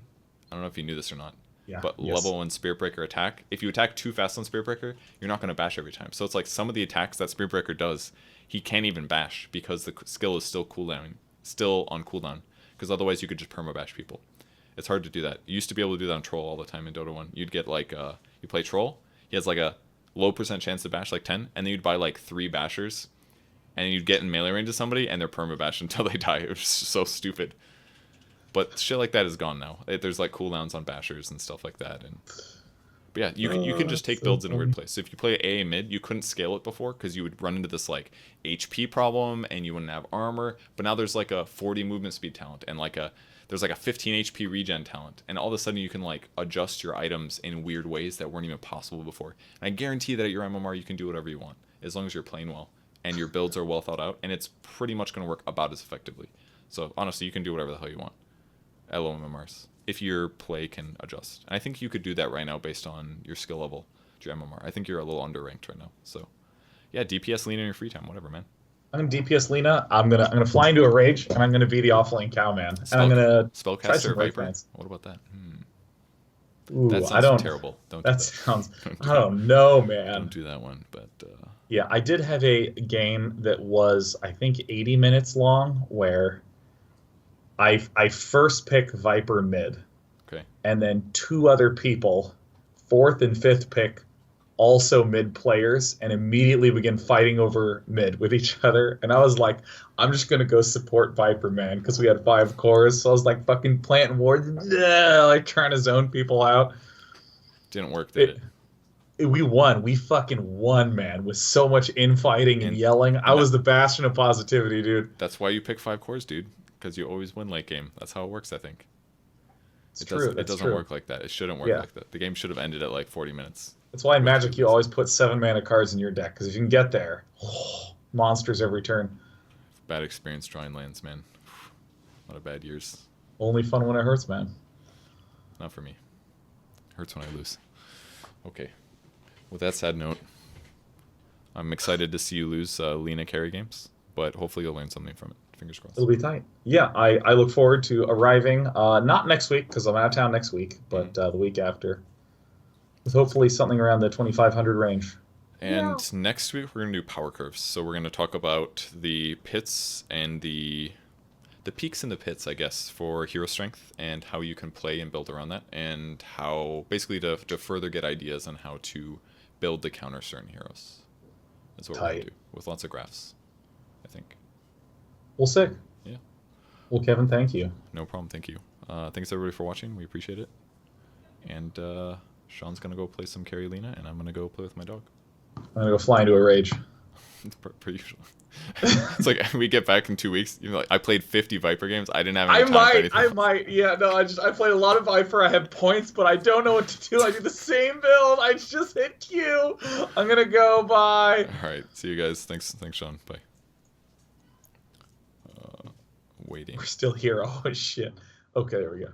I don't know if you knew this or not. Yeah, but level 1 Spirit Breaker attack, if you attack too fast on Spirit Breaker, you're not going to bash every time. So it's like some of the attacks that Spirit Breaker does, he can't even bash because the skill is still on cooldown. Because otherwise you could just perma-bash people. It's hard to do that. You used to be able to do that on Troll all the time in Dota 1. You'd get like, you play Troll, he has like a low percent chance to bash, like 10, and then you'd buy like 3 bashers, and you'd get in melee range to somebody, and they're perma-bash until they die. It was just so stupid. But shit like that is gone now. There's like cooldowns on bashers and stuff like that. But yeah, you can just take builds in a weird place. So if you play AA mid, you couldn't scale it before because you would run into this like HP problem and you wouldn't have armor. But now there's like a 40 movement speed talent and there's like a 15 HP regen talent, and all of a sudden you can like adjust your items in weird ways that weren't even possible before. And I guarantee that at your MMR you can do whatever you want as long as you're playing well and your builds are well thought out, and it's pretty much going to work about as effectively. So honestly, you can do whatever the hell you want at low MMRs if your play can adjust. And I think you could do that right now based on your skill level, your MMR. I think you're a little underranked right now. So yeah, DPS lean in your free time, whatever, man. I'm gonna DPS Lena. I'm gonna fly into a rage, and I'm gonna be the offlane cowman, and I'm gonna try some Spellcaster Viper. plans. What about that? Ooh, That sounds terrible. Don't do That that. sounds. I don't know, man. Don't do that one. But Yeah, I did have a game that was, I think, 80 minutes long, where I first pick Viper mid, okay. and then 2 other people, 4th and 5th pick, also mid players, and immediately begin fighting over mid with each other. And I was like, I'm just gonna go support Viper, man, because we had 5 cores. So I was like fucking planting wards, like trying to zone people out. Didn't work, did it? We won. We fucking won, man, with so much infighting and yelling. I was the bastion of positivity, dude. That's why you pick 5 cores, dude, because you always win late game. That's how it works, I think. It's true. It doesn't work like that. It shouldn't work like that. The game should have ended at like 40 minutes. That's why in Magic you always put 7 mana cards in your deck, because if you can get there, monsters every turn. Bad experience drawing lands, man. A lot of bad years. Only fun when it hurts, man. Not for me. Hurts when I lose. Okay. With that sad note, I'm excited to see you lose Lena carry games, but hopefully you'll learn something from it. Fingers crossed. It'll be tight. Yeah, I look forward to arriving, not next week, because I'm out of town next week, but the week after. With hopefully something around the 2,500 range. And next week we're going to do power curves. So we're going to talk about the pits and the peaks and the pits, I guess, for hero strength and how you can play and build around that, and how basically to further get ideas on how to build to counter certain heroes. Is what we're Tight. gonna do with lots of graphs, I think. Well, sick. Yeah. Well, Kevin, thank you. No problem. Thank you. Thanks everybody for watching. We appreciate it. And Sean's gonna go play some Carrie Lena, and I'm gonna go play with my dog. I'm gonna go fly into a rage. per usual. It's like we get back in 2 weeks. You know, like, I played 50 Viper games. I didn't have any time for anything. I might. Yeah, no, I played a lot of Viper. I have points, but I don't know what to do. I do the same build. I just hit Q. I'm gonna go. Bye. All right. See you guys. Thanks, Sean. Bye. Waiting. We're still here. Oh shit. Okay, there we go.